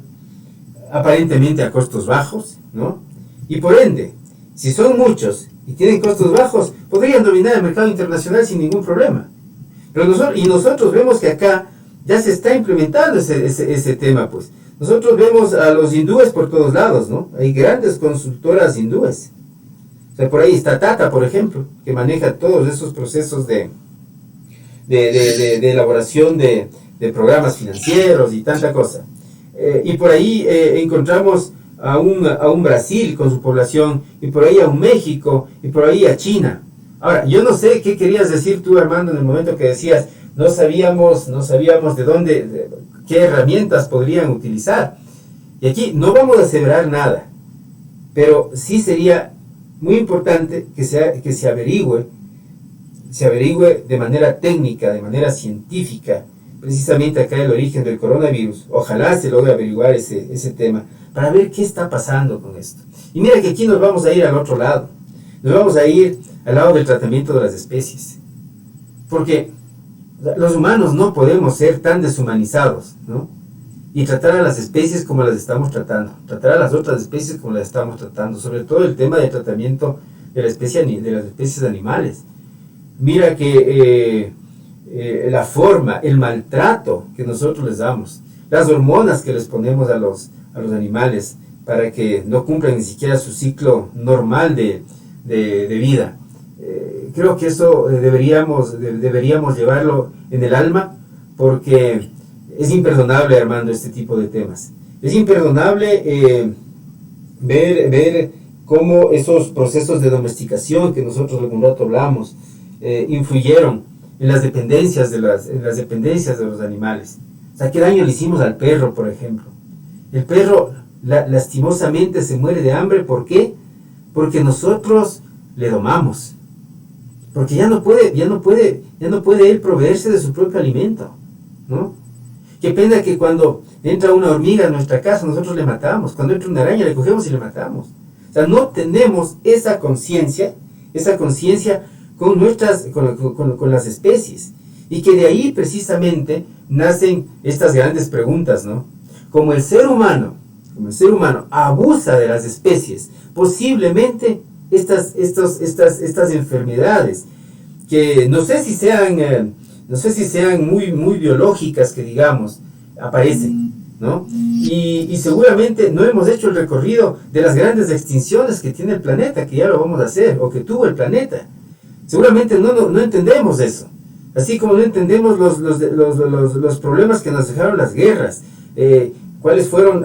aparentemente a costos bajos, ¿no? Y por ende, si son muchos y tienen costos bajos, podrían dominar el mercado internacional sin ningún problema. Pero nosotros vemos que acá ya se está implementando ese tema, pues. Nosotros vemos a los hindúes por todos lados, ¿no? Hay grandes consultoras hindúes. O sea, por ahí está Tata, por ejemplo, que maneja todos esos procesos de elaboración de programas financieros y tanta cosa. Y por ahí encontramos a un Brasil con su población, y por ahí a un México, y por ahí a China. Ahora, yo no sé qué querías decir tú, Armando, en el momento que decías, no sabíamos de dónde, qué herramientas podrían utilizar. Y aquí no vamos a aseverar nada, pero sí sería muy importante que se averigüe de manera técnica, de manera científica, precisamente acá el origen del coronavirus. Ojalá se logre averiguar ese tema, para ver qué está pasando con esto. Y mira que aquí nos vamos a ir al otro lado. Nos vamos a ir al lado del tratamiento de las especies. Porque los humanos no podemos ser tan deshumanizados, ¿no? Y tratar a las especies como las estamos tratando. Tratar a las otras especies como las estamos tratando. Sobre todo el tema del tratamiento de las especies animales. Mira que la forma, el maltrato que nosotros les damos, las hormonas que les ponemos a los animales para que no cumplan ni siquiera su ciclo normal de vida. Creo que eso deberíamos llevarlo en el alma, porque es imperdonable, Armando, este tipo de temas. Es imperdonable ver cómo esos procesos de domesticación que nosotros algún rato hablamos influyeron en las dependencias de los animales. O sea, ¿qué daño le hicimos al perro, por ejemplo? El perro lastimosamente se muere de hambre. ¿Por qué? Porque nosotros le domamos. Porque ya no puede él proveerse de su propio alimento, ¿no? Qué pena que cuando entra una hormiga en nuestra casa, nosotros le matamos. Cuando entra una araña, le cogemos y le matamos. O sea, no tenemos esa conciencia con las especies. Y que de ahí precisamente nacen estas grandes preguntas, ¿no? Como el ser humano abusa de las especies, posiblemente estas enfermedades, que no sé si sean muy biológicas, que digamos, aparecen, ¿no? Y seguramente no hemos hecho el recorrido de las grandes extinciones que tiene el planeta, que ya lo vamos a hacer, o que tuvo el planeta. Seguramente no entendemos eso. Así como no entendemos los problemas que nos dejaron las guerras, cuáles fueron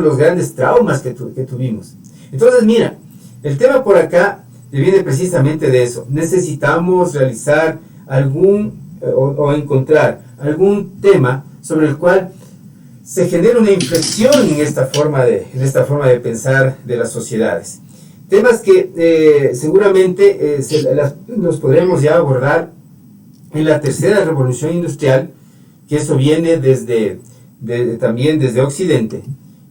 los grandes traumas que tuvimos. Entonces, mira, el tema por acá viene precisamente de eso. Necesitamos realizar o encontrar algún tema sobre el cual se genere una inflexión en esta forma de pensar de las sociedades. Temas que seguramente los podremos ya abordar en la tercera revolución industrial, que eso viene también desde Occidente,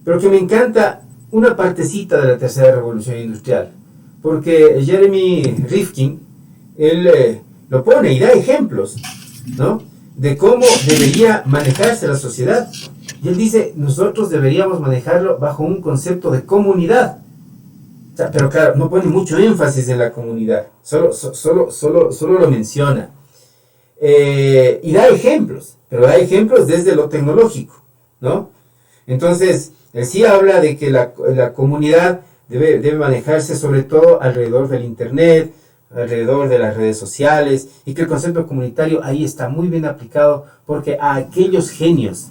pero que me encanta una partecita de la tercera revolución industrial, porque Jeremy Rifkin, él lo pone y da ejemplos, ¿no?, de cómo debería manejarse la sociedad. Y él dice, nosotros deberíamos manejarlo bajo un concepto de comunidad. O sea, pero claro, no pone mucho énfasis en la comunidad, solo lo menciona. Y da ejemplos, pero da ejemplos desde lo tecnológico, ¿no? Entonces, él sí habla de que la comunidad debe manejarse sobre todo alrededor del Internet, alrededor de las redes sociales, y que el concepto comunitario ahí está muy bien aplicado, porque a aquellos genios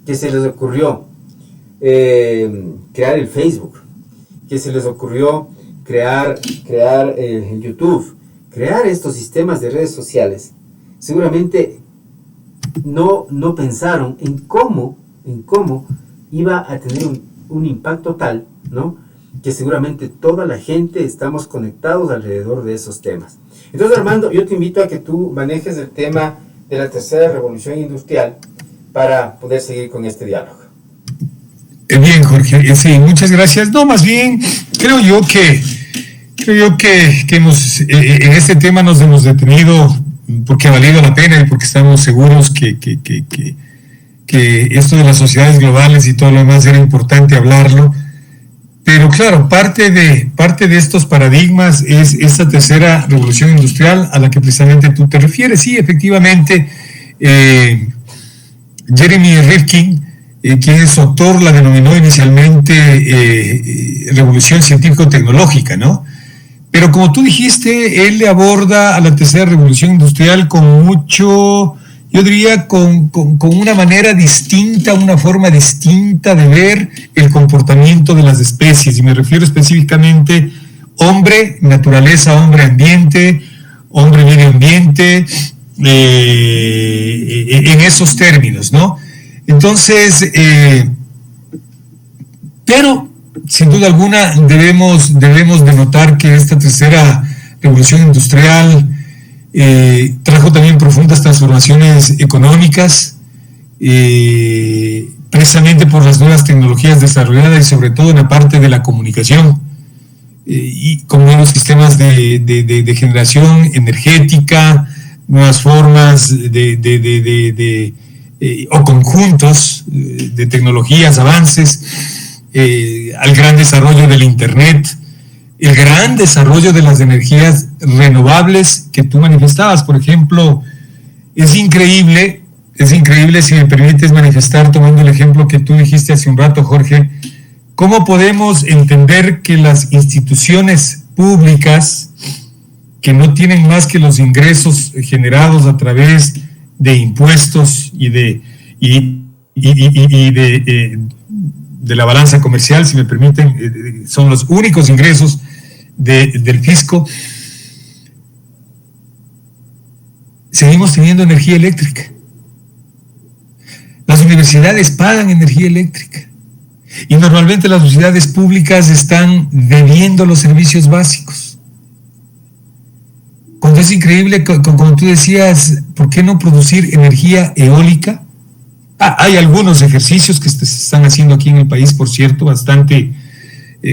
que se les ocurrió crear el Facebook, que se les ocurrió crear el YouTube, crear estos sistemas de redes sociales, seguramente no pensaron en cómo iba a tener un impacto tal, ¿no?, que seguramente toda la gente estamos conectados alrededor de esos temas. Entonces, Armando, yo te invito a que tú manejes el tema de la tercera revolución industrial para poder seguir con este diálogo. Bien, Jorge, sí, muchas gracias. No, más bien, creo yo que hemos, en este tema nos hemos detenido porque ha valido la pena y porque estamos seguros que esto de las sociedades globales y todo lo demás era importante hablarlo. Pero claro, parte de estos paradigmas es esta tercera revolución industrial a la que precisamente tú te refieres. Sí, efectivamente, Jeremy Rifkin, quien es autor, la denominó inicialmente revolución científico-tecnológica, ¿no? Pero como tú dijiste, él le aborda a la tercera revolución industrial con mucho, yo diría, con una manera distinta, una forma distinta de ver el comportamiento de las especies. Y me refiero específicamente hombre, naturaleza, hombre, ambiente, hombre, medio ambiente, en esos términos, ¿no? Entonces, pero sin duda alguna debemos de notar que esta tercera revolución industrial trajo también profundas transformaciones económicas, precisamente por las nuevas tecnologías desarrolladas y sobre todo en la parte de la comunicación, y con nuevos sistemas de generación energética, nuevas formas o conjuntos de tecnologías, avances, al gran desarrollo del Internet, el gran desarrollo de las energías renovables que tú manifestabas. Por ejemplo, es increíble, si me permites manifestar, tomando el ejemplo que tú dijiste hace un rato, Jorge, cómo podemos entender que las instituciones públicas, que no tienen más que los ingresos generados a través de impuestos y de la balanza comercial, si me permiten, son los únicos ingresos del fisco, seguimos teniendo energía eléctrica. Las universidades pagan energía eléctrica y normalmente las sociedades públicas están debiendo los servicios básicos. Cuando es increíble, como tú decías, ¿por qué no producir energía eólica? Hay algunos ejercicios que se están haciendo aquí en el país, por cierto, bastante.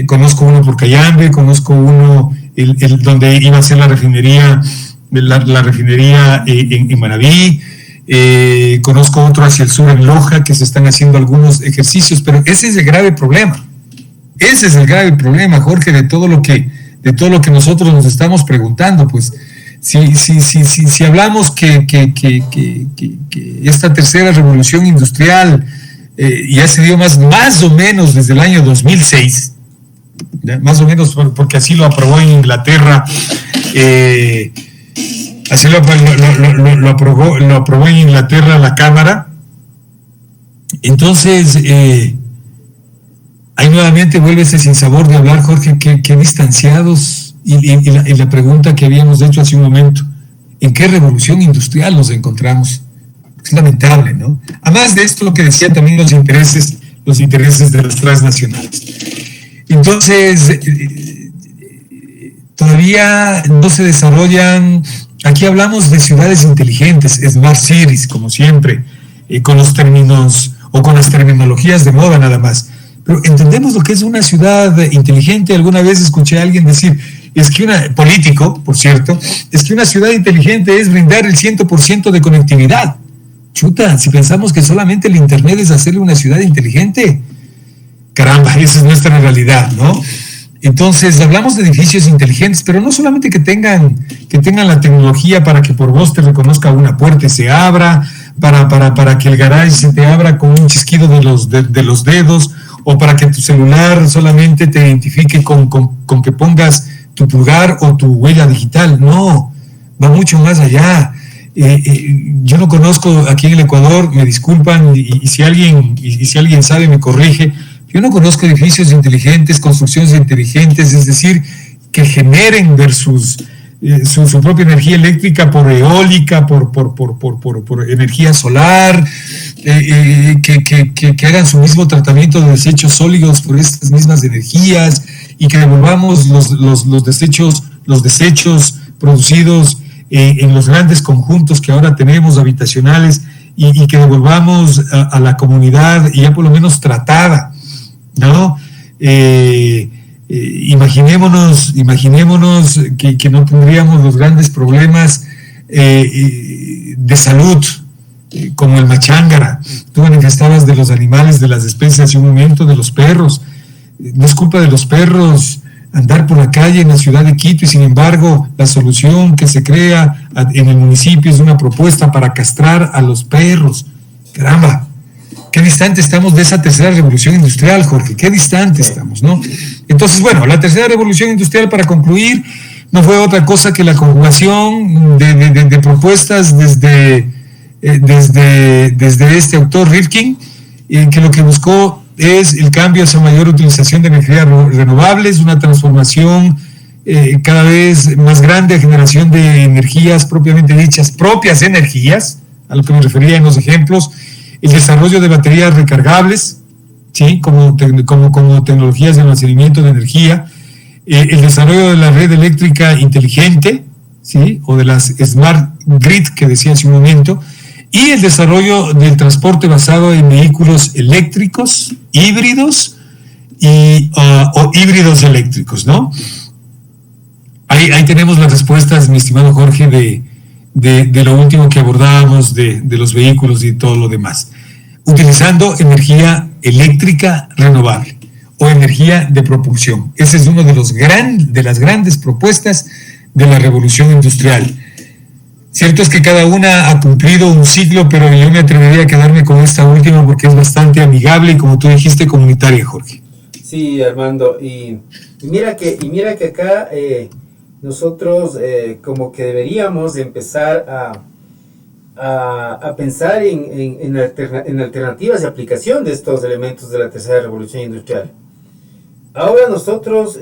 Conozco uno por Cayambe, conozco uno donde iba a ser la refinería en Manabí, conozco otro hacia el sur en Loja, que se están haciendo algunos ejercicios, pero ese es el grave problema. Ese es el grave problema, Jorge, de todo lo que nosotros nos estamos preguntando, pues. Si hablamos que esta tercera revolución industrial ya se dio más o menos desde el año 2006, ¿ya? Más o menos porque así lo aprobó en Inglaterra, así lo aprobó en Inglaterra la Cámara. Entonces, ahí nuevamente vuelve ese sinsabor de hablar, Jorge, que distanciados. Y la pregunta que habíamos hecho hace un momento, ¿en qué revolución industrial nos encontramos? Es lamentable, ¿no? Además de esto, lo que decía también los intereses de las transnacionales. Entonces, todavía no se desarrollan, aquí hablamos de ciudades inteligentes, smart cities, como siempre, con los términos o con las terminologías de moda nada más. Pero entendemos lo que es una ciudad inteligente. Alguna vez escuché a alguien decir, político, por cierto, es que una ciudad inteligente es brindar el 100% de conectividad. Chuta, si pensamos que solamente el Internet es hacerle una ciudad inteligente, caramba, esa es nuestra realidad, ¿no? Entonces, hablamos de edificios inteligentes, pero no solamente que tengan la tecnología para que por voz te reconozca una puerta y se abra, para que el garage se te abra con un chasquido de los dedos, o para que tu celular solamente te identifique con que pongas tu pulgar o tu huella digital. No, va mucho más allá. Yo no conozco aquí en el Ecuador, me disculpan, y si alguien sabe me corrige, yo no conozco edificios inteligentes, construcciones inteligentes, es decir, que generen versus su propia energía eléctrica por eólica, por energía solar, que hagan su mismo tratamiento de desechos sólidos por estas mismas energías, y que devolvamos los desechos producidos en los grandes conjuntos que ahora tenemos habitacionales y que devolvamos a la comunidad ya por lo menos tratada, ¿no? Imaginémonos que no tendríamos los grandes problemas de salud como el machángara. Tú manifestabas de los animales, de las especies hace un momento, de los perros. No es culpa de los perros andar por la calle en la ciudad de Quito, y sin embargo la solución que se crea en el municipio es una propuesta para castrar a los perros. Caramba, qué distante estamos de esa tercera revolución industrial, Jorge, qué distante estamos, ¿no? Entonces, bueno, la tercera revolución industrial, para concluir, no fue otra cosa que la conjugación de propuestas desde este autor Rifkin, que lo que buscó es el cambio hacia mayor utilización de energías renovables, una transformación cada vez más grande a generación de energías propiamente dichas, propias energías, a lo que me refería en los ejemplos, el desarrollo de baterías recargables, ¿sí? como tecnologías de almacenamiento de energía, el desarrollo de la red eléctrica inteligente, ¿sí? O de las smart grid que decía hace un momento, y el desarrollo del transporte basado en vehículos eléctricos, híbridos o híbridos eléctricos, ¿no? Ahí tenemos las respuestas, mi estimado Jorge, de lo último que abordábamos de los vehículos y todo lo demás. Utilizando energía eléctrica renovable o energía de propulsión. Ese es uno de las grandes propuestas de la revolución industrial. Cierto es que cada una ha cumplido un ciclo, pero yo me atrevería a quedarme con esta última porque es bastante amigable y, como tú dijiste, comunitaria, Jorge. Sí, Armando, y mira que acá nosotros como que deberíamos empezar a pensar en alternativas de aplicación de estos elementos de la tercera revolución industrial. Ahora nosotros,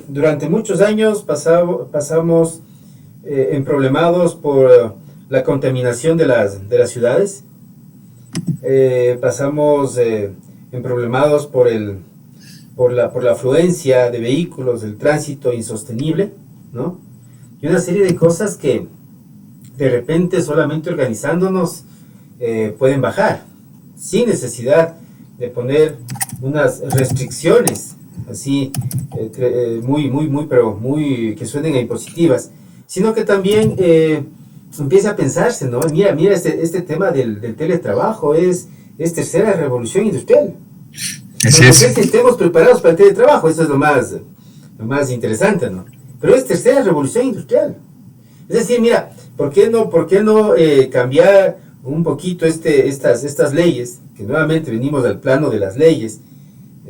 durante muchos años pasamos emproblemados por la contaminación de las ciudades, pasamos emproblemados por la afluencia de vehículos, el tránsito insostenible, ¿no? Y una serie de cosas que de repente solamente organizándonos pueden bajar, sin necesidad de poner unas restricciones así muy que suenen a impositivas, sino que también empieza a pensarse, ¿no? Mira, este tema del teletrabajo es tercera revolución industrial. Así es. Porque estemos preparados para el teletrabajo, eso es lo más interesante, ¿no? Pero es tercera revolución industrial. Es decir, mira, ¿por qué no cambiar un poquito estas leyes, que nuevamente venimos al plano de las leyes,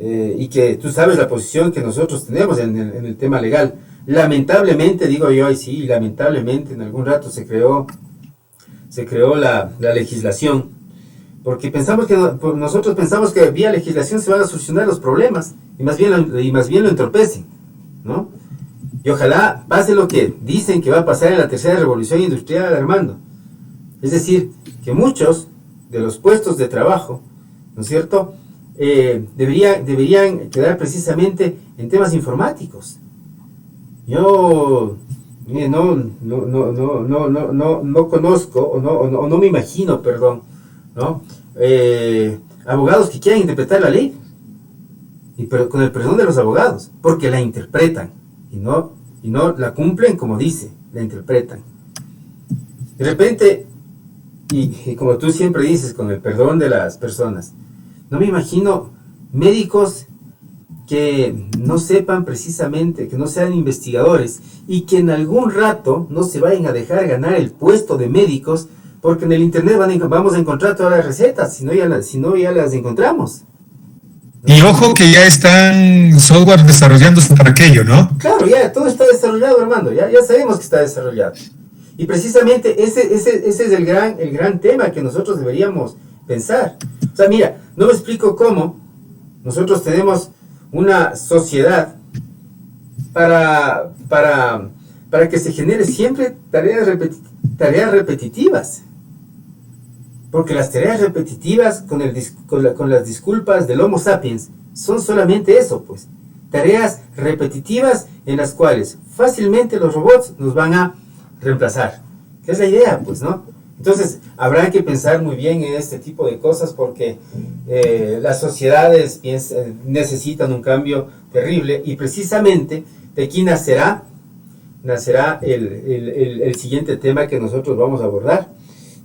y que tú sabes la posición que nosotros tenemos en el tema legal? Lamentablemente, digo yo, lamentablemente en algún rato se creó la legislación, porque nosotros pensamos que vía legislación se van a solucionar los problemas, y más bien lo entorpecen, ¿no? Y ojalá pase lo que dicen que va a pasar en la tercera revolución industrial, Armando. Es decir, que muchos de los puestos de trabajo, ¿no es cierto?, deberían quedar precisamente en temas informáticos. Yo no conozco, o no me imagino, perdón, ¿no? Abogados que quieran interpretar la ley, pero con el perdón de los abogados, porque la interpretan y no la cumplen como dice, la interpretan. De repente, y como tú siempre dices, con el perdón de las personas, no me imagino médicos que no sepan precisamente, que no sean investigadores y que en algún rato no se vayan a dejar ganar el puesto de médicos, porque en el internet vamos a encontrar todas las recetas, si no ya las encontramos. Y ojo que ya están software desarrollándose para aquello, ¿no? Claro, ya todo está desarrollado, Armando, ya sabemos que está desarrollado. Y precisamente ese es el gran tema que nosotros deberíamos pensar. O sea, mira, no me explico cómo nosotros tenemos una sociedad para que se genere siempre tareas repetitivas. Porque las tareas repetitivas con las disculpas del Homo sapiens son solamente eso, pues. tareas repetitivas en las cuales fácilmente los robots nos van a reemplazar. ¿Qué es la idea? Pues, ¿no? Entonces, habrá que pensar muy bien en este tipo de cosas porque las sociedades necesitan un cambio terrible y precisamente de aquí nacerá el siguiente tema que nosotros vamos a abordar.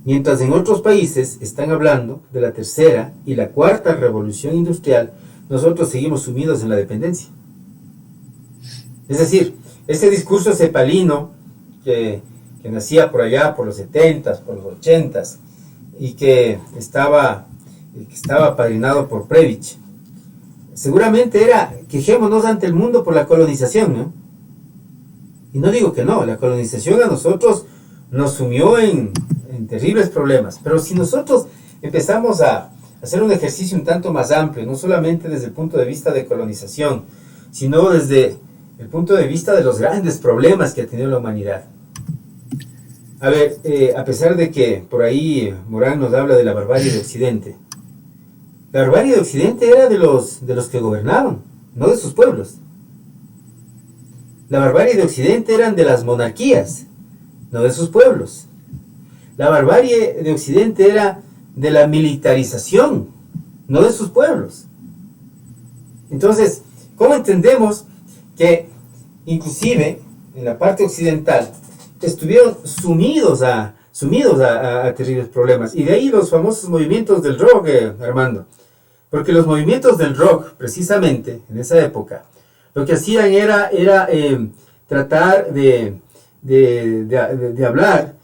Mientras en otros países están hablando de la tercera y la cuarta revolución industrial, nosotros seguimos sumidos en la dependencia. Es decir, ese discurso cepalino que nacía por allá por los 70s, por los 80s, y que estaba apadrinado por Previch, seguramente era quejémonos ante el mundo por la colonización, ¿no? Y no digo que no, la colonización a nosotros nos sumió en terribles problemas, pero si nosotros empezamos a hacer un ejercicio un tanto más amplio, no solamente desde el punto de vista de colonización, sino desde el punto de vista de los grandes problemas que ha tenido la humanidad. A ver, a pesar de que por ahí Morán nos habla de la barbarie de Occidente, la barbarie de Occidente era de los que gobernaban, no de sus pueblos. La barbarie de Occidente eran de las monarquías, no de sus pueblos. La barbarie de Occidente era de la militarización, no de sus pueblos. Entonces, ¿cómo entendemos que inclusive en la parte occidental estuvieron sumidos a terribles problemas? Y de ahí los famosos movimientos del rock, Armando. Porque los movimientos del rock, precisamente, en esa época, lo que hacían era tratar de hablar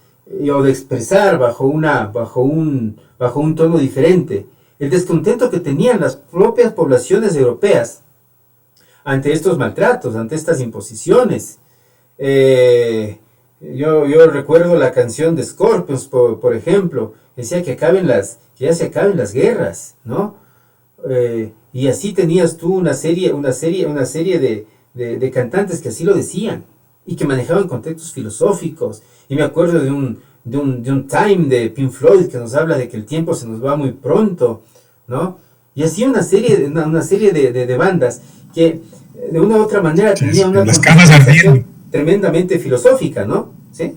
o de expresar bajo un tono diferente el descontento que tenían las propias poblaciones europeas ante estos maltratos, ante estas imposiciones. Yo recuerdo la canción de Scorpions, por ejemplo, decía que ya se acaben las guerras, ¿no? Y así tenías tú una serie de cantantes que así lo decían y que manejaban contextos filosóficos. Y me acuerdo de un Time de Pink Floyd que nos habla de que el tiempo se nos va muy pronto, ¿no? Y así una serie de bandas que de una u otra manera tenían una conversación tremendamente filosófica, ¿no? ¿Sí?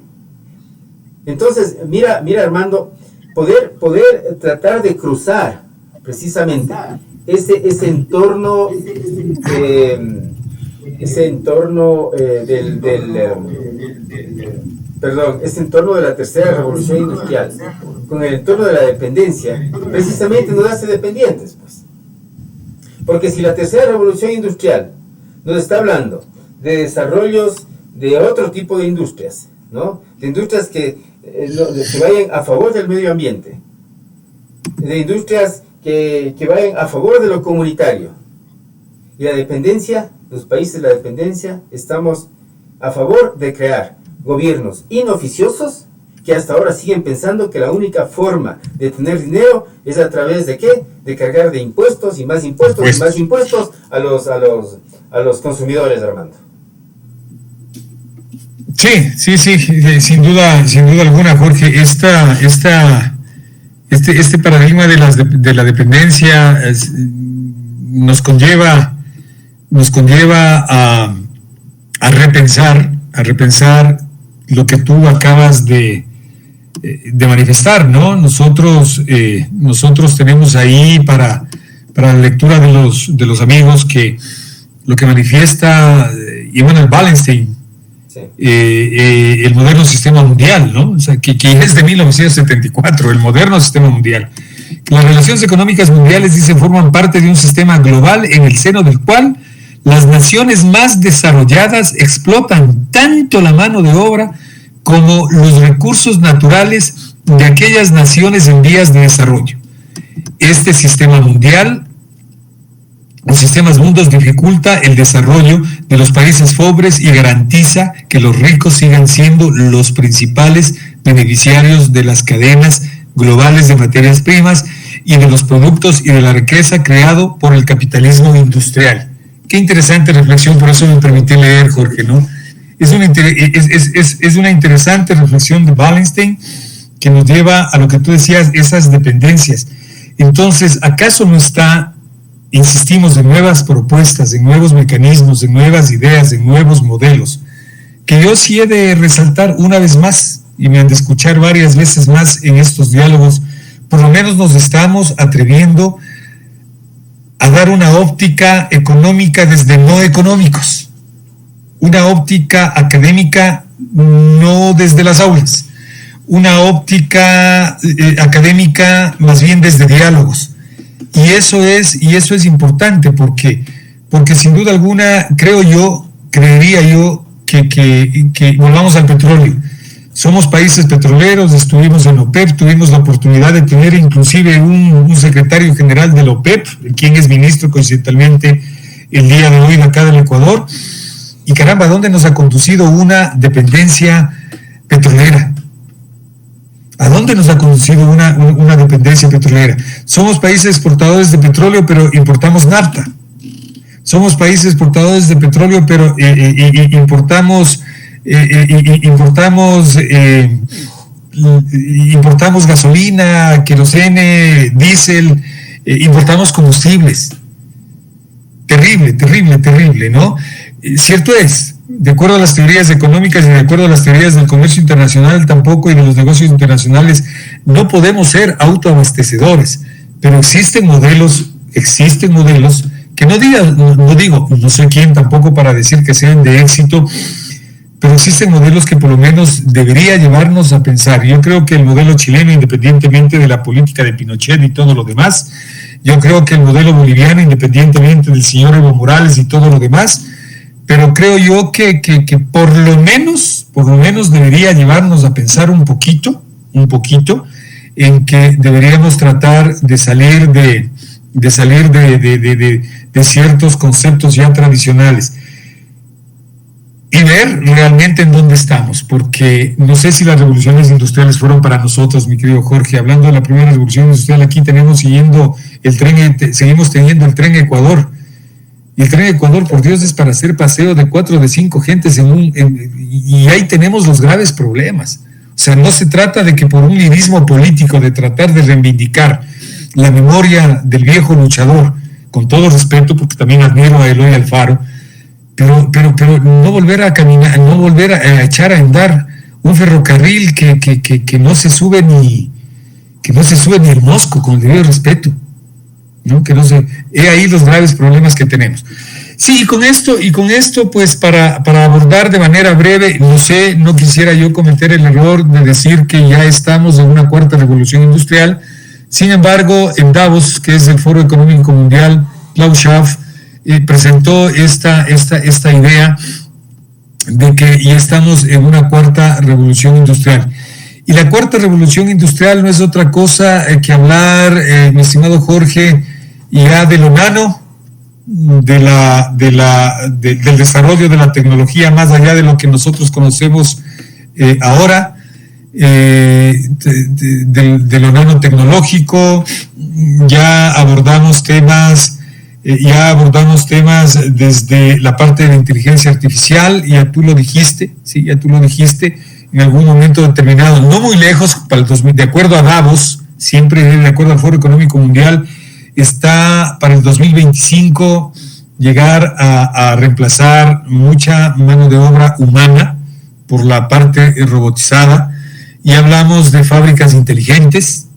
Entonces, mira Armando, poder tratar de cruzar precisamente ese entorno ese entorno de la tercera revolución industrial con el entorno de la dependencia, precisamente nos hace dependientes, pues. Porque si la tercera revolución industrial nos está hablando de desarrollos de otro tipo de industrias, ¿no? De industrias que vayan a favor del medio ambiente, de industrias que vayan a favor de lo comunitario. Y la dependencia, los países de la dependencia, estamos a favor de crear gobiernos inoficiosos que hasta ahora siguen pensando que la única forma de tener dinero es a través de ¿qué? De cargar de impuestos y más impuestos y más impuestos a los consumidores, Armando. Sí, sin duda alguna, Jorge. Este paradigma de la dependencia nos conlleva a repensar lo que tú acabas de manifestar, ¿no? Nosotros tenemos ahí para la lectura de los amigos que lo que manifiesta Emanuel Wallenstein, sí, el moderno sistema mundial, ¿no? O sea, que es de 1974, el moderno sistema mundial. Las relaciones económicas mundiales, dice, forman parte de un sistema global en el seno del cual las naciones más desarrolladas explotan tanto la mano de obra como los recursos naturales de aquellas naciones en vías de desarrollo. Este sistema mundial, los sistemas mundos, dificulta el desarrollo de los países pobres y garantiza que los ricos sigan siendo los principales beneficiarios de las cadenas globales de materias primas y de los productos y de la riqueza creado por el capitalismo industrial. Qué interesante reflexión, por eso me permití leer, Jorge, ¿no? Es una interesante reflexión de Wallenstein que nos lleva a lo que tú decías, esas dependencias. Entonces, ¿acaso no está insistimos, en nuevas propuestas, en nuevos mecanismos, en nuevas ideas, en nuevos modelos, que yo sí he de resaltar una vez más, y me han de escuchar varias veces más en estos diálogos, por lo menos nos estamos atreviendo a dar una óptica económica desde no económicos, una óptica académica no desde las aulas, una óptica académica más bien desde diálogos. Y eso es importante porque sin duda alguna creería yo que volvamos al petróleo. Somos países petroleros, estuvimos en OPEP, tuvimos la oportunidad de tener inclusive un secretario general de la OPEP, quien es ministro coincidentalmente el día de hoy de acá del Ecuador, y caramba, ¿dónde nos ha conducido una dependencia petrolera? ¿A dónde nos ha conducido una dependencia petrolera? Somos países exportadores de petróleo, pero importamos nafta. Somos países exportadores de petróleo, pero importamos gasolina, querosene, diésel, importamos combustibles. Terrible, ¿no? Cierto es, de acuerdo a las teorías económicas y de acuerdo a las teorías del comercio internacional tampoco y de los negocios internacionales, no podemos ser autoabastecedores, pero existen modelos que no soy quien tampoco para decir que sean de éxito, pero existen modelos que por lo menos debería llevarnos a pensar. Yo creo que el modelo chileno, independientemente de la política de Pinochet y todo lo demás, yo creo que el modelo boliviano, independientemente del señor Evo Morales y todo lo demás, pero creo yo que por lo menos debería llevarnos a pensar un poquito en que deberíamos tratar de salir de ciertos conceptos ya tradicionales y ver realmente en dónde estamos, porque no sé si las revoluciones industriales fueron para nosotros, mi querido Jorge. Hablando de la primera revolución industrial, aquí seguimos teniendo el tren Ecuador. Y el tren Ecuador, por Dios, es para hacer paseo de 4 o de 5 gentes y ahí tenemos los graves problemas. O sea, no se trata de que por un lirismo político de tratar de reivindicar la memoria del viejo luchador, con todo respeto, porque también admiro a Eloy Alfaro, pero no volver a caminar, no volver a echar a andar un ferrocarril que no se sube ni el mosco, con el debido respeto, ¿no? He ahí los graves problemas que tenemos. Sí, y con esto, pues para abordar de manera breve, no quisiera yo cometer el error de decir que ya estamos en una cuarta revolución industrial. Sin embargo, en Davos, que es el Foro Económico Mundial, Klaus Schwab presentó esta idea de que ya estamos en una cuarta revolución industrial. Y la cuarta revolución industrial no es otra cosa que hablar, mi estimado Jorge, ya de lo nano, del desarrollo de la tecnología más allá de lo que nosotros conocemos ahora, de lo nanotecnológico. Ya abordamos temas desde la parte de la inteligencia artificial, ya tú lo dijiste, en algún momento determinado, no muy lejos, para el 2000, de acuerdo a Davos, siempre de acuerdo al Foro Económico Mundial, está para el 2025 llegar a reemplazar mucha mano de obra humana por la parte robotizada, y hablamos de fábricas inteligentes,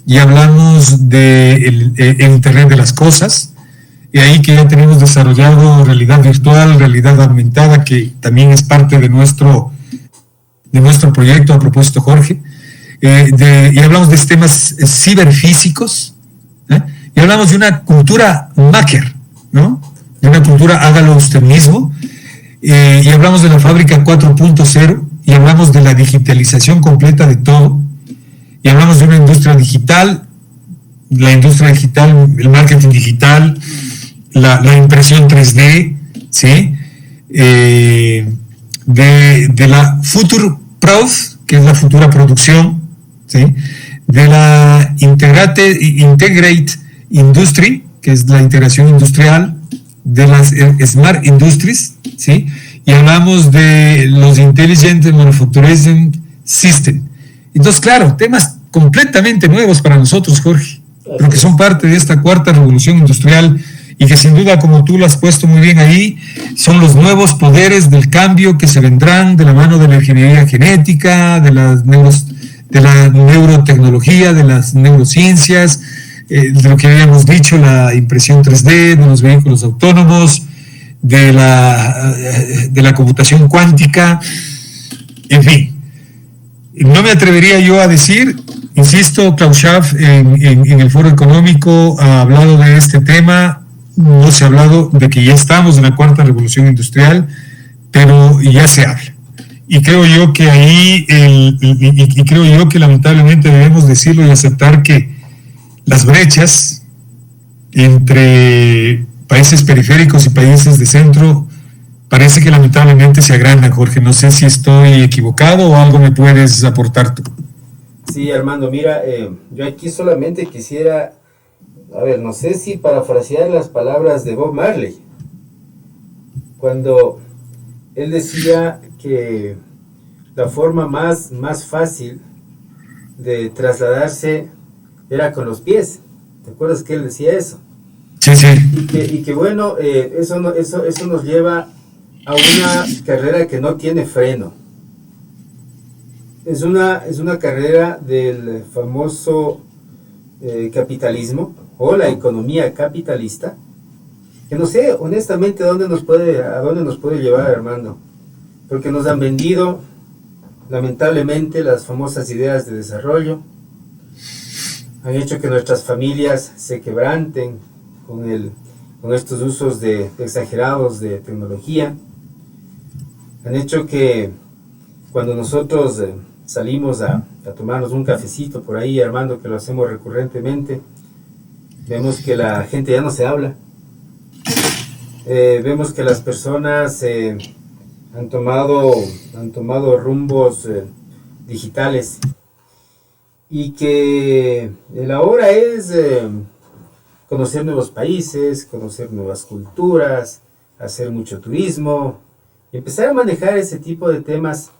y hablamos de el Internet de las cosas, y ahí que ya tenemos desarrollado realidad virtual, realidad aumentada, que también es parte de nuestro proyecto, a propósito, Jorge, y hablamos de temas ciberfísicos, y hablamos de una cultura maker, ¿no? De una cultura hágalo usted mismo, y hablamos de la fábrica 4.0, y hablamos de la digitalización completa de todo, y hablamos de una industria digital, el marketing digital, la impresión 3D, ¿sí? De la Future Prod, que es la futura producción, ¿sí? De la Integrate Industry, que es la integración industrial, de las Smart Industries, ¿sí? Y hablamos de los Intelligent Manufacturing System. Entonces, claro, temas completamente nuevos para nosotros, Jorge, pero que son parte de esta cuarta revolución industrial y que sin duda, como tú lo has puesto muy bien ahí, son los nuevos poderes del cambio que se vendrán de la mano de la ingeniería genética, de la neurotecnología, de las neurociencias, de lo que habíamos dicho, la impresión 3D, de los vehículos autónomos, de la computación cuántica, en fin. No me atrevería yo a decir, insisto, Klaus Schwab en el Foro Económico ha hablado de este tema, no se ha hablado de que ya estamos en la cuarta revolución industrial, pero ya se habla. Y creo yo que ahí, y creo yo que lamentablemente debemos decirlo y aceptar que las brechas entre países periféricos y países de centro parece que lamentablemente se agrandan, Jorge. No sé si estoy equivocado o algo me puedes aportar tú. Sí, Armando, mira, yo aquí solamente quisiera, a ver, no sé si parafrasear las palabras de Bob Marley, cuando él decía que la forma más fácil de trasladarse era con los pies. ¿Te acuerdas que él decía eso? Sí, sí. Y que bueno, eso nos lleva a una carrera que no tiene freno. Es una carrera del famoso capitalismo o la economía capitalista, que no sé honestamente a dónde nos puede llevar, Armando, porque nos han vendido lamentablemente las famosas ideas de desarrollo, han hecho que nuestras familias se quebranten con estos usos exagerados de tecnología, han hecho que cuando nosotros salimos a tomarnos un cafecito por ahí, Armando, que lo hacemos recurrentemente, vemos que la gente ya no se habla, vemos que las personas han tomado rumbos digitales, y que la hora es conocer nuevos países, conocer nuevas culturas, hacer mucho turismo, y empezar a manejar ese tipo de temas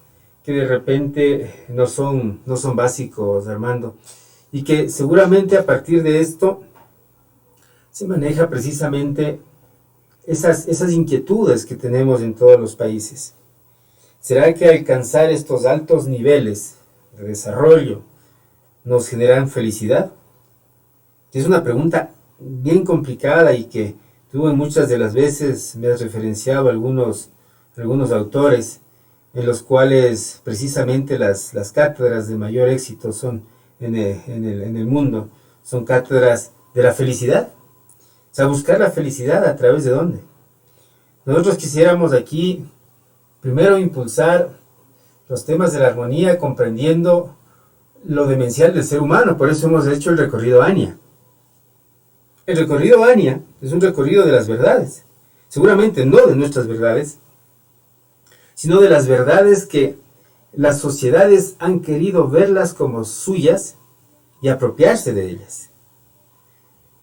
que de repente no son básicos, Armando, y que seguramente a partir de esto se maneja precisamente esas inquietudes que tenemos en todos los países. ¿Será que alcanzar estos altos niveles de desarrollo nos generan felicidad? Es una pregunta bien complicada y que tú en muchas de las veces me has referenciado algunos autores en los cuales precisamente las cátedras de mayor éxito son en el mundo, son cátedras de la felicidad. O sea, buscar la felicidad a través de ¿dónde? Nosotros quisiéramos aquí primero impulsar los temas de la armonía comprendiendo lo demencial del ser humano, por eso hemos hecho el recorrido ANIA. El recorrido ANIA es un recorrido de las verdades, seguramente no de nuestras verdades, sino de las verdades que las sociedades han querido verlas como suyas y apropiarse de ellas.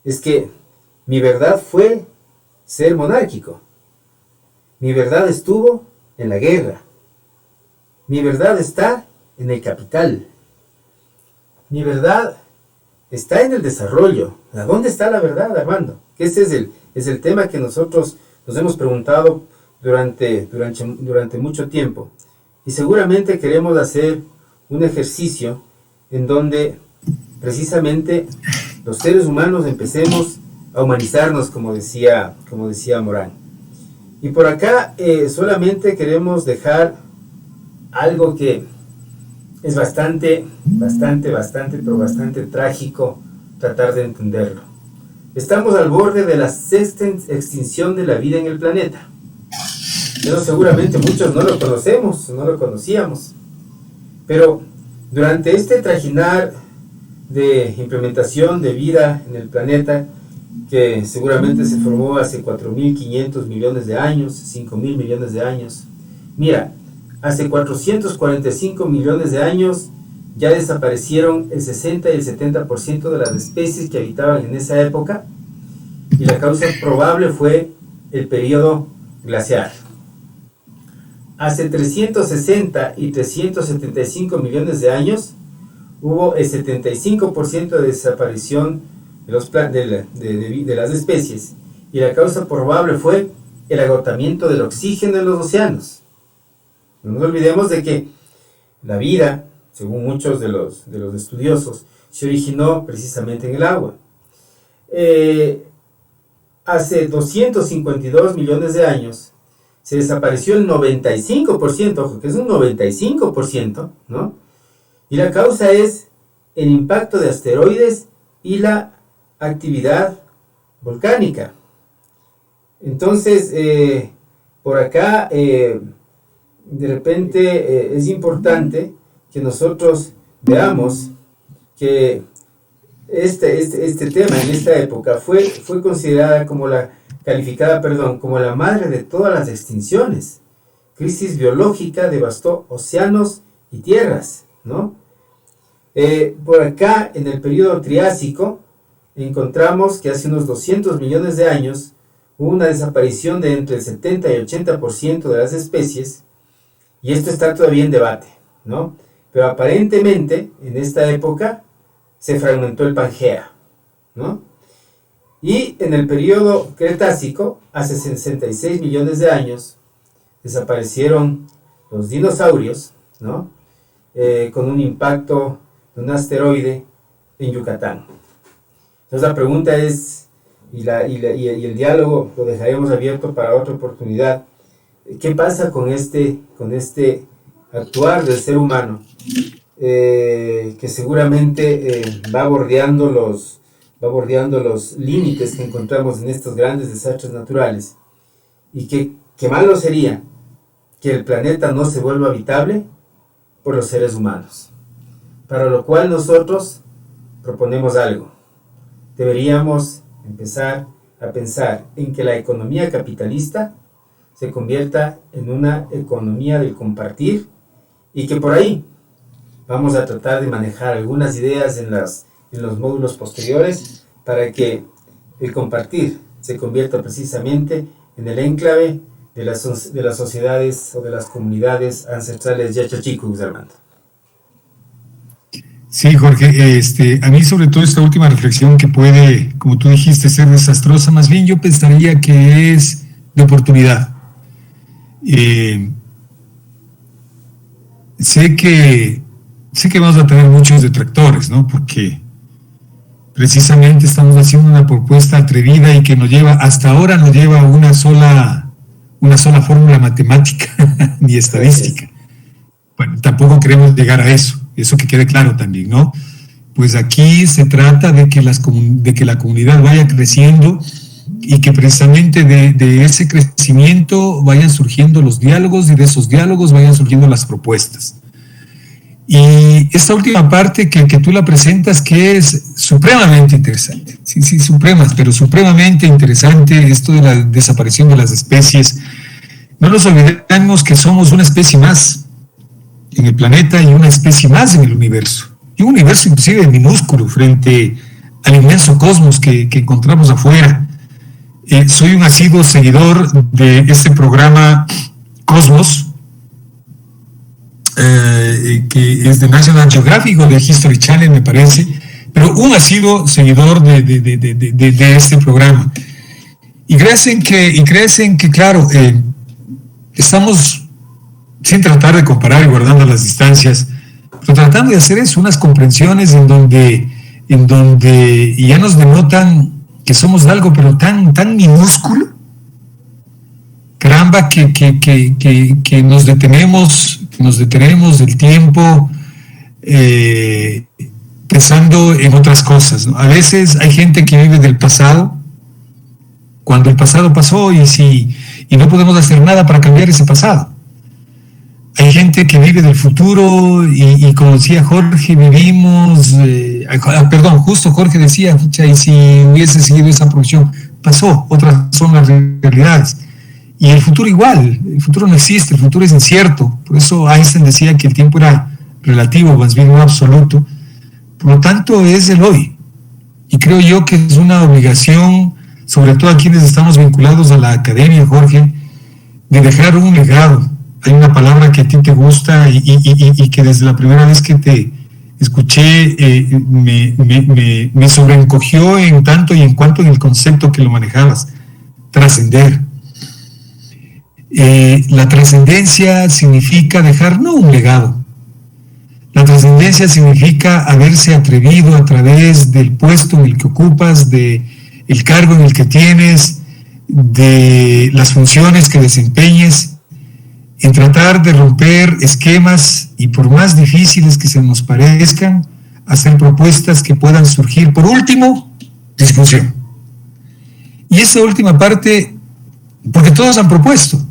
Es que mi verdad fue ser monárquico, mi verdad estuvo en la guerra, mi verdad está en el capital, mi verdad está en el desarrollo. ¿A dónde está la verdad, Armando? Que ese es el tema que nosotros nos hemos preguntado durante mucho tiempo. Y seguramente queremos hacer un ejercicio en donde precisamente los seres humanos empecemos a humanizarnos, como decía Morán. Y por acá solamente queremos dejar algo que es bastante trágico tratar de entenderlo. Estamos al borde de la sexta extinción de la vida en el planeta. Pero seguramente muchos no lo conocíamos. Pero durante este trajinar de implementación de vida en el planeta, que seguramente se formó hace 4.500 millones de años, 5.000 millones de años. Mira, hace 445 millones de años ya desaparecieron el 60 y el 70% de las especies que habitaban en esa época, y la causa probable fue el periodo glaciar. Hace 360 y 375 millones de años hubo el 75% de desaparición de las especies, y la causa probable fue el agotamiento del oxígeno en los océanos. No nos olvidemos de que la vida, según muchos de los estudiosos, se originó precisamente en el agua. Hace 252 millones de años se desapareció el 95%, ojo, que es un 95%, ¿no? Y la causa es el impacto de asteroides y la actividad volcánica. Entonces, por acá, de repente, es importante que nosotros veamos que este tema en esta época fue considerada calificada como la madre de todas las extinciones. Crisis biológica devastó océanos y tierras, ¿no? Por acá, en el periodo Triásico, encontramos que hace unos 200 millones de años hubo una desaparición de entre el 70 y 80% de las especies, y esto está todavía en debate, ¿no? Pero aparentemente, en esta época, se fragmentó el Pangea, ¿no? Y en el periodo Cretácico, hace 66 millones de años, desaparecieron los dinosaurios, ¿no? Con un impacto de un asteroide en Yucatán. Entonces la pregunta es, y el diálogo lo dejaremos abierto para otra oportunidad, ¿qué pasa con este actuar del ser humano? Que seguramente va bordeando los límites que encontramos en estos grandes desastres naturales, y que malo sería que el planeta no se vuelva habitable por los seres humanos, para lo cual nosotros proponemos algo. Deberíamos empezar a pensar en que la economía capitalista se convierta en una economía del compartir, y que por ahí vamos a tratar de manejar algunas ideas en los módulos posteriores para que el compartir se convierta precisamente en el enclave de las sociedades o de las comunidades ancestrales yachachicos, Armando. Sí, Jorge, a mí sobre todo esta última reflexión que puede, como tú dijiste, ser desastrosa, más bien yo pensaría que es de oportunidad. Sé que vamos a tener muchos detractores, ¿no? Porque precisamente estamos haciendo una propuesta atrevida y que hasta ahora no lleva una sola fórmula matemática ni estadística. Bueno, tampoco queremos llegar a eso que quede claro también, ¿no? Pues aquí se trata de que la comunidad vaya creciendo y que precisamente de ese crecimiento vayan surgiendo los diálogos, y de esos diálogos vayan surgiendo las propuestas. Y esta última parte que tú la presentas, que es supremamente interesante, sí, pero supremamente interesante, esto de la desaparición de las especies. No nos olvidemos que somos una especie más en el planeta y una especie más en el universo. Y un universo inclusive minúsculo frente al inmenso cosmos que encontramos afuera. Soy un asiduo seguidor de este programa Cosmos, que es de National Geographic o de History Channel, me parece, pero un asiduo seguidor de este programa. Y crecen que claro, estamos, sin tratar de comparar y guardando las distancias, pero tratando de hacer eso, unas comprensiones en donde ya nos denotan que somos algo, pero tan minúsculo, caramba, que nos detenemos del tiempo pensando en otras cosas, ¿no? A veces hay gente que vive del pasado, cuando el pasado pasó y no podemos hacer nada para cambiar ese pasado. Hay gente que vive del futuro y como decía Jorge, justo Jorge decía, y si hubiese seguido esa profesión, pasó, otras son las realidades. Y el futuro igual, el futuro no existe, el futuro es incierto. Por eso Einstein decía que el tiempo era relativo, más bien no absoluto. Por lo tanto, es el hoy. Y creo yo que es una obligación, sobre todo a quienes estamos vinculados a la academia, Jorge, de dejar un legado. Hay una palabra que a ti te gusta y que desde la primera vez que te escuché me sobreencogió en tanto y en cuanto en el concepto que lo manejabas. trascender. La trascendencia significa dejar no un legado. La trascendencia significa haberse atrevido a través del puesto en el que ocupas, de el cargo en el que tienes, de las funciones que desempeñes, en tratar de romper esquemas y, por más difíciles que se nos parezcan, hacer propuestas que puedan surgir. Por último, discusión. Y esa última parte, porque todos han propuesto,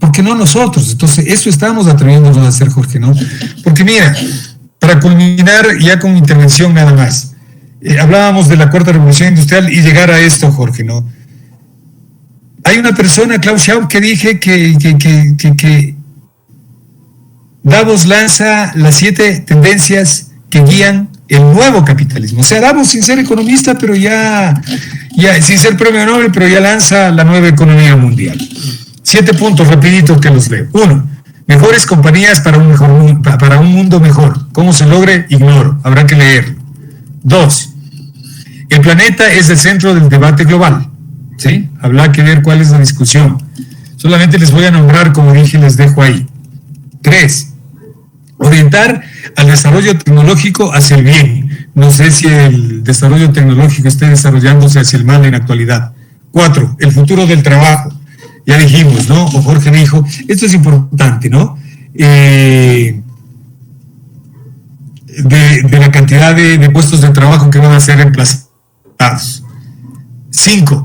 porque no nosotros. Entonces, eso estamos atreviéndonos a hacer, Jorge, ¿no? Porque mira, para culminar ya con mi intervención nada más, hablábamos de la cuarta revolución industrial y llegar a esto, Jorge, ¿no? Hay una persona, Klaus Schwab, que dije que Davos lanza las 7 tendencias que guían el nuevo capitalismo. O sea, Davos, sin ser economista, pero ya sin ser premio Nobel, pero ya lanza la nueva economía mundial. 7 puntos, rapidito que los leo. 1. Mejores compañías para un mundo mejor. ¿Cómo se logre? Ignoro. Habrá que leerlo. 2. El planeta es el centro del debate global. ¿Sí? Habrá que ver cuál es la discusión. Solamente les voy a nombrar, como dije, les dejo ahí. 3. Orientar al desarrollo tecnológico hacia el bien. No sé si el desarrollo tecnológico esté desarrollándose hacia el mal en la actualidad. 4. El futuro del trabajo. Ya dijimos, ¿no? O Jorge dijo, esto es importante, ¿no? De la cantidad de puestos de trabajo que van a ser reemplazados. 5.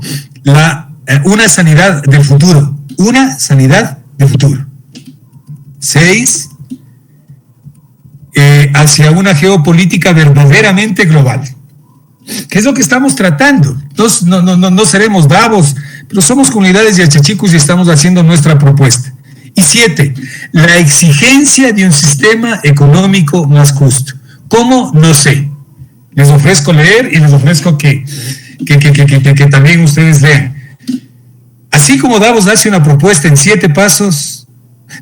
Una sanidad del futuro. Una sanidad del futuro. 6. Hacia una geopolítica verdaderamente global. ¿Qué es lo que estamos tratando? No seremos Davos, pero somos comunidades de achachicos y estamos haciendo nuestra propuesta. Y 7, la exigencia de un sistema económico más justo. ¿Cómo? No sé. Les ofrezco leer y les ofrezco que también ustedes lean. Así como Davos hace una propuesta en 7 pasos,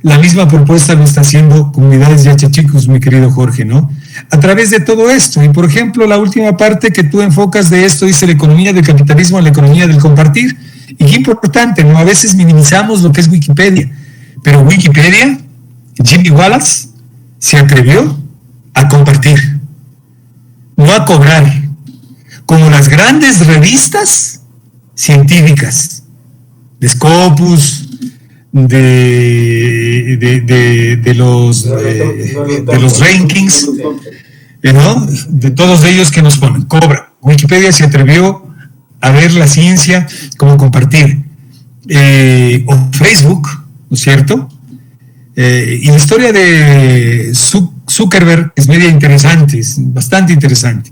la misma propuesta lo está haciendo comunidades de achachicos, mi querido Jorge, ¿no? A través de todo esto. Y, por ejemplo, la última parte que tú enfocas de esto dice la economía del capitalismo a la economía del compartir. Y qué importante, ¿no? A veces minimizamos lo que es Wikipedia. Pero Wikipedia, Jimmy Wallace, se atrevió a compartir, no a cobrar, como las grandes revistas científicas, de Scopus, de los rankings, ¿no? De todos ellos que nos ponen, cobra. Wikipedia se atrevió a ver la ciencia como compartir. O Facebook, ¿no es cierto? Y la historia de Zuckerberg es media interesante, es bastante interesante.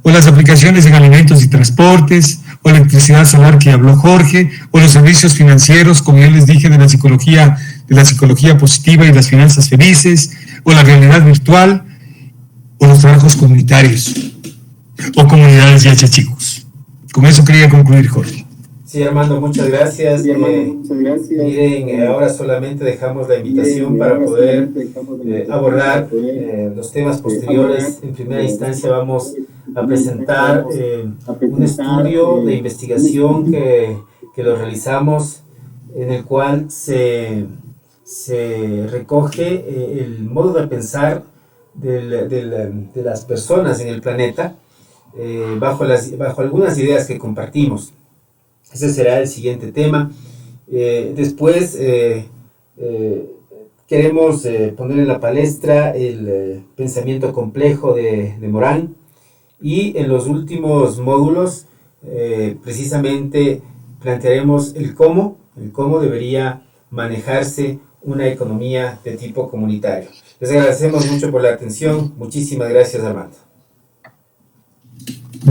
O las aplicaciones en alimentos y transportes, o electricidad solar que habló Jorge, o los servicios financieros, como ya les dije, de la psicología positiva y las finanzas felices, o la realidad virtual, o los trabajos comunitarios, o comunidades de achachicos. Con eso quería concluir, Jorge. Sí, Armando, muchas gracias. Miren, ahora solamente dejamos la invitación para poder abordar los temas posteriores. En primera instancia vamos a presentar un estudio de investigación que lo realizamos, en el cual se recoge el modo de pensar de las personas en el planeta bajo algunas ideas que compartimos. Ese será el siguiente tema. Después queremos poner en la palestra el pensamiento complejo de Morán, y en los últimos módulos precisamente plantearemos el cómo debería manejarse una economía de tipo comunitario. Les agradecemos mucho por la atención. Muchísimas gracias, Armando.